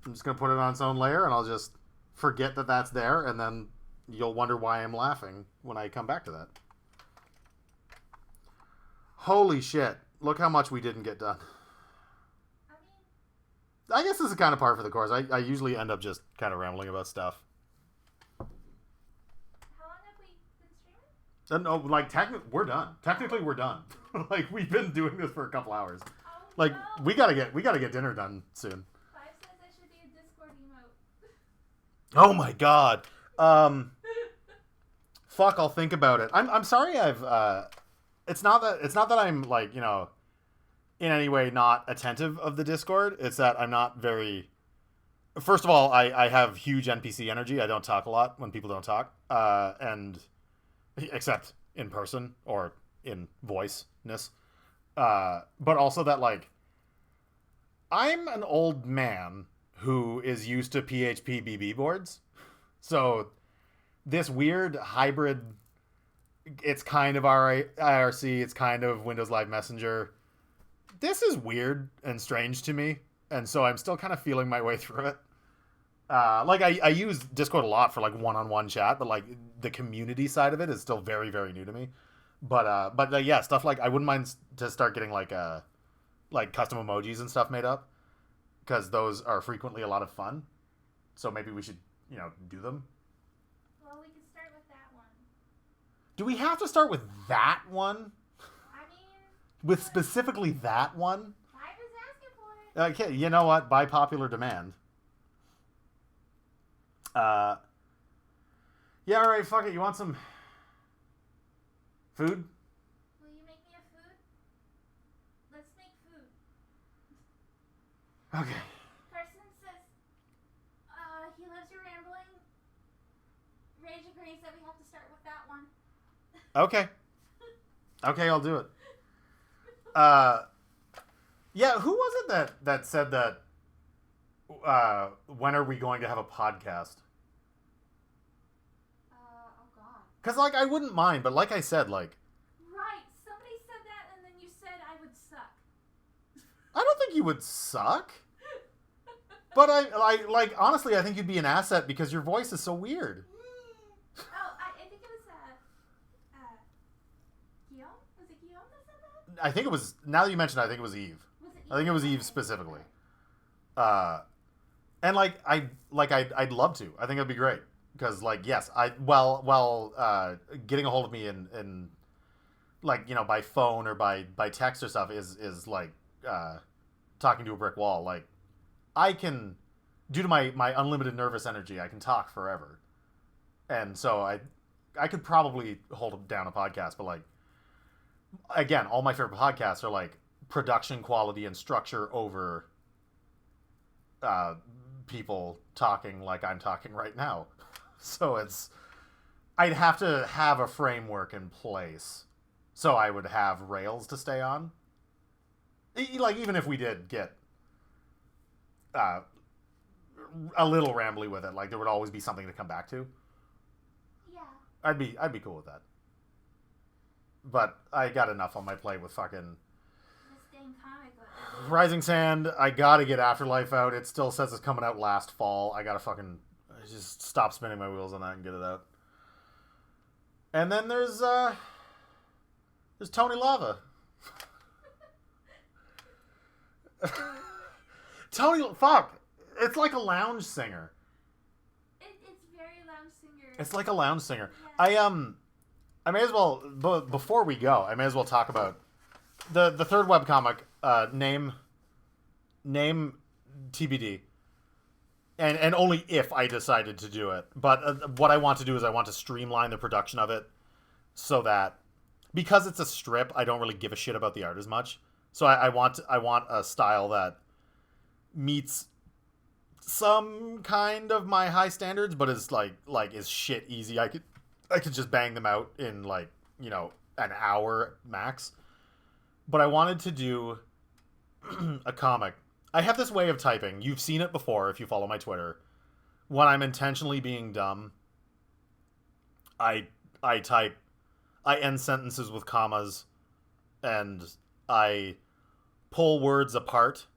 Speaker 1: I'm just gonna put it on its own layer and I'll just forget that that's there and then you'll wonder why I'm laughing when I come back to that. Holy shit. Look how much we didn't get done.
Speaker 3: I mean,
Speaker 1: I guess this is kind of par for the course. I usually end up just kind of rambling about stuff.
Speaker 3: how long have we been streaming?
Speaker 1: No, like, we're done. Technically, we're done. Like, we've been doing this for a couple hours.
Speaker 3: Oh,
Speaker 1: Like,
Speaker 3: no.
Speaker 1: we gotta get dinner done soon.
Speaker 3: 5 says I should be a Discord emote.
Speaker 1: Oh my god. Fuck, I'll think about it. I'm sorry it's not that I'm like, you know, in any way not attentive of the Discord. It's that I'm not very. First of all, I have huge NPC energy. I don't talk a lot when people don't talk. And except in person or in voiceness. But also that like I'm an old man who is used to PHP BB boards. So this weird hybrid, it's kind of IRC, it's kind of Windows Live Messenger. This is weird and strange to me, and so I'm still kind of feeling my way through it. Like I use Discord a lot for like one-on-one chat, but like the community side of it is still very, very new to me. But yeah, stuff like I wouldn't mind to start getting like custom emojis and stuff made up, because those are frequently a lot of fun. So maybe we should, you know, do them.
Speaker 3: Well, we can start with that one.
Speaker 1: Do we have to start with that one?
Speaker 3: I mean,
Speaker 1: With specifically that one?
Speaker 3: I was asking for it.
Speaker 1: Okay, you know what? By popular demand. Yeah, alright, fuck it. You want some food?
Speaker 3: Will you make me a food? Let's make food.
Speaker 1: Okay.
Speaker 3: Carson says, he loves your ramble
Speaker 1: Okay. Okay, I'll do it. Yeah, who was it that said that, when are we going to have a podcast?
Speaker 2: Oh god.
Speaker 1: Because, like, I wouldn't mind, but like I said, like,
Speaker 2: Right, somebody said that and then you said I would suck.
Speaker 1: I don't think you would suck. But like, honestly, I think you'd be an asset because your voice is so weird.
Speaker 2: Oh, I think it was, Guillaume? Was it Guillaume that said that?
Speaker 1: I think it was, now that you mentioned it, I think it was Eve.
Speaker 2: Was it
Speaker 1: I think it was Eve specifically. And I'd love to. I think it'd be great because, like, yes, getting a hold of me in like, you know, by phone or by text or stuff is like talking to a brick wall. Like, I can, due to my unlimited nervous energy, I can talk forever, and so I could probably hold down a podcast. But, like, again, all my favorite podcasts are like production quality and structure over people talking like I'm talking right now. So I'd have to have a framework in place. So I would have rails to stay on. Like, even if we did get a little rambly with it, like, there would always be something to come back to.
Speaker 2: Yeah.
Speaker 1: I'd be cool with that. But I got enough on my plate with fucking
Speaker 2: This dang comic book.
Speaker 1: Rising Sand. I gotta get Afterlife out. It still says it's coming out last fall. I gotta fucking just stop spinning my wheels on that and get it out. And then there's Tony Lava. Tony, fuck. It's like a lounge singer.
Speaker 2: It's very lounge singer.
Speaker 1: It's like a lounge singer.
Speaker 2: Yeah.
Speaker 1: I may as well, before we go, I may as well talk about the third webcomic, name TBD. And only if I decided to do it. But what I want to do is I want to streamline the production of it so that, because it's a strip, I don't really give a shit about the art as much. So I want a style that meets some kind of my high standards, but is like is shit easy. I could just bang them out in, like, you know, an hour max. But I wanted to do a comic. I have this way of typing. You've seen it before if you follow my Twitter. When I'm intentionally being dumb, I end sentences with commas, and I pull words apart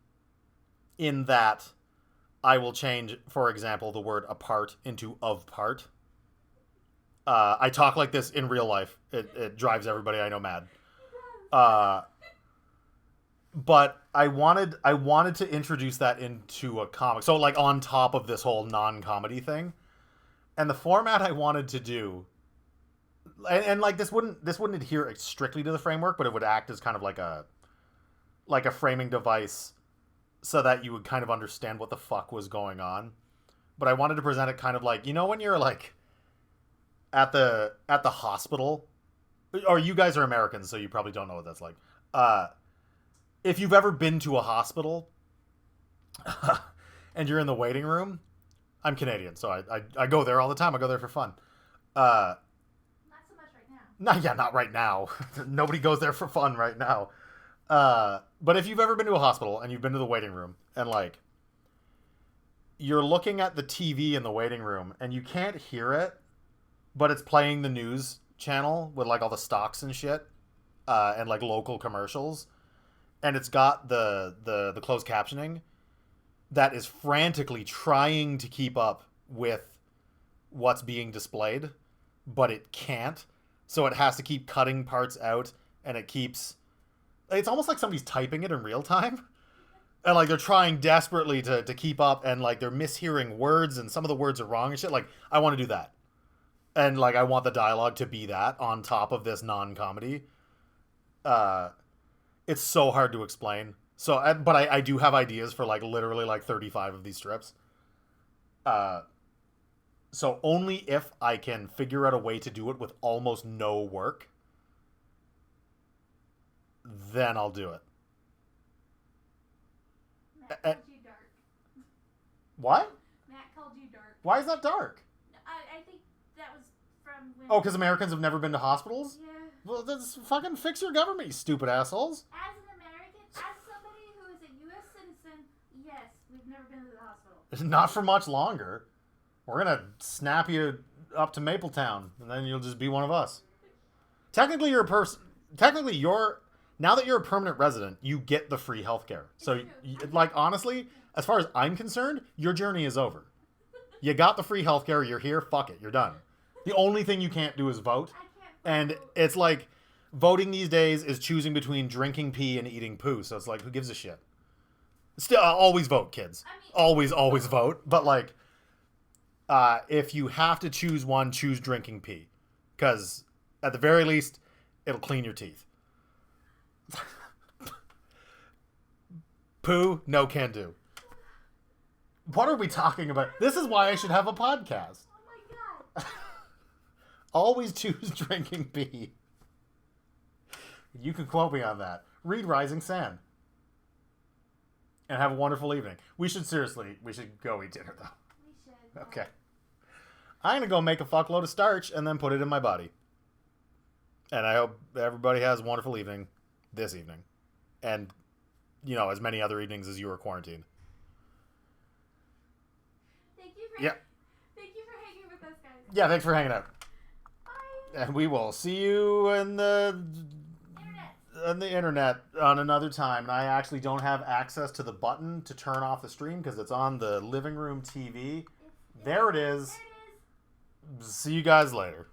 Speaker 1: in that I will change, for example, the word apart into of part. I talk like this in real life. It drives everybody I know mad. But I wanted to introduce that into a comic. So, like, on top of this whole non-comedy thing. And the format I wanted to do, and like, this wouldn't adhere strictly to the framework, but it would act as kind of like a framing device so that you would kind of understand what the fuck was going on. But I wanted to present it kind of like, you know, when you're, like, at the hospital, or you guys are Americans, so you probably don't know what that's like. If you've ever been to a hospital and you're in the waiting room, I'm Canadian, so I go there all the time. I go there for fun.
Speaker 2: Not so much right now.
Speaker 1: Not right now. Nobody goes there for fun right now. But if you've ever been to a hospital and you've been to the waiting room, and, like, you're looking at the TV in the waiting room and you can't hear it, but it's playing the news channel with, like, all the stocks and shit, and, like, local commercials, and it's got the closed captioning that is frantically trying to keep up with what's being displayed, but it can't. So it has to keep cutting parts out, and it's almost like somebody's typing it in real time. And, like, they're trying desperately to keep up, and, like, they're mishearing words, and some of the words are wrong and shit. Like, I want to do that. And, like, I want the dialogue to be that on top of this non-comedy. It's so hard to explain. So, but I do have ideas for, like, literally, like, 35 of these strips. So only if I can figure out a way to do it with almost no work, then I'll do it.
Speaker 2: Matt called you dark.
Speaker 1: What?
Speaker 2: Matt called you dark.
Speaker 1: Why is that dark?
Speaker 2: I think that was from from when.
Speaker 1: Oh, because Americans have never been to hospitals?
Speaker 2: Yeah.
Speaker 1: Well, that's fucking fix your government, you stupid assholes.
Speaker 2: As an American, as somebody who is a U.S. citizen, yes, we've never been to the hospital.
Speaker 1: Not for much longer. We're gonna snap you up to Mapletown, and then you'll just be one of us. Technically, you're a person. Technically, now that you're a permanent resident, you get the free healthcare. So, like, honestly, as far as I'm concerned, your journey is over. You got the free healthcare. You're here. Fuck it. You're done. The only thing you can't do is vote.
Speaker 2: I can't.
Speaker 1: And
Speaker 2: vote.
Speaker 1: it's like voting these days is choosing between drinking pee and eating poo. So it's like, who gives a shit? Still, always vote, kids.
Speaker 2: I mean,
Speaker 1: Always vote. But like, if you have to choose one, choose drinking pee, because at the very least, it'll clean your teeth. Poo, no can do. What are we talking about? This is why I should have a podcast.
Speaker 2: Oh my god.
Speaker 1: Always choose drinking pee. You can quote me on that. Read Rising Sand. And have a wonderful evening. We should go eat dinner though.
Speaker 2: We should.
Speaker 1: Okay. I'm going to go make a fuckload of starch and then put it in my body. And I hope everybody has a wonderful evening this evening. And, you know, as many other evenings as you were quarantined.
Speaker 2: Thank you for.
Speaker 1: Yeah.
Speaker 2: Thank you for hanging with us, guys.
Speaker 1: Yeah, thanks for hanging out.
Speaker 2: Bye.
Speaker 1: And we will see you in the internet on another time. And I actually don't have access to the button to turn off the stream because it's on the living room TV. There it is.
Speaker 2: There it is.
Speaker 1: See you guys later.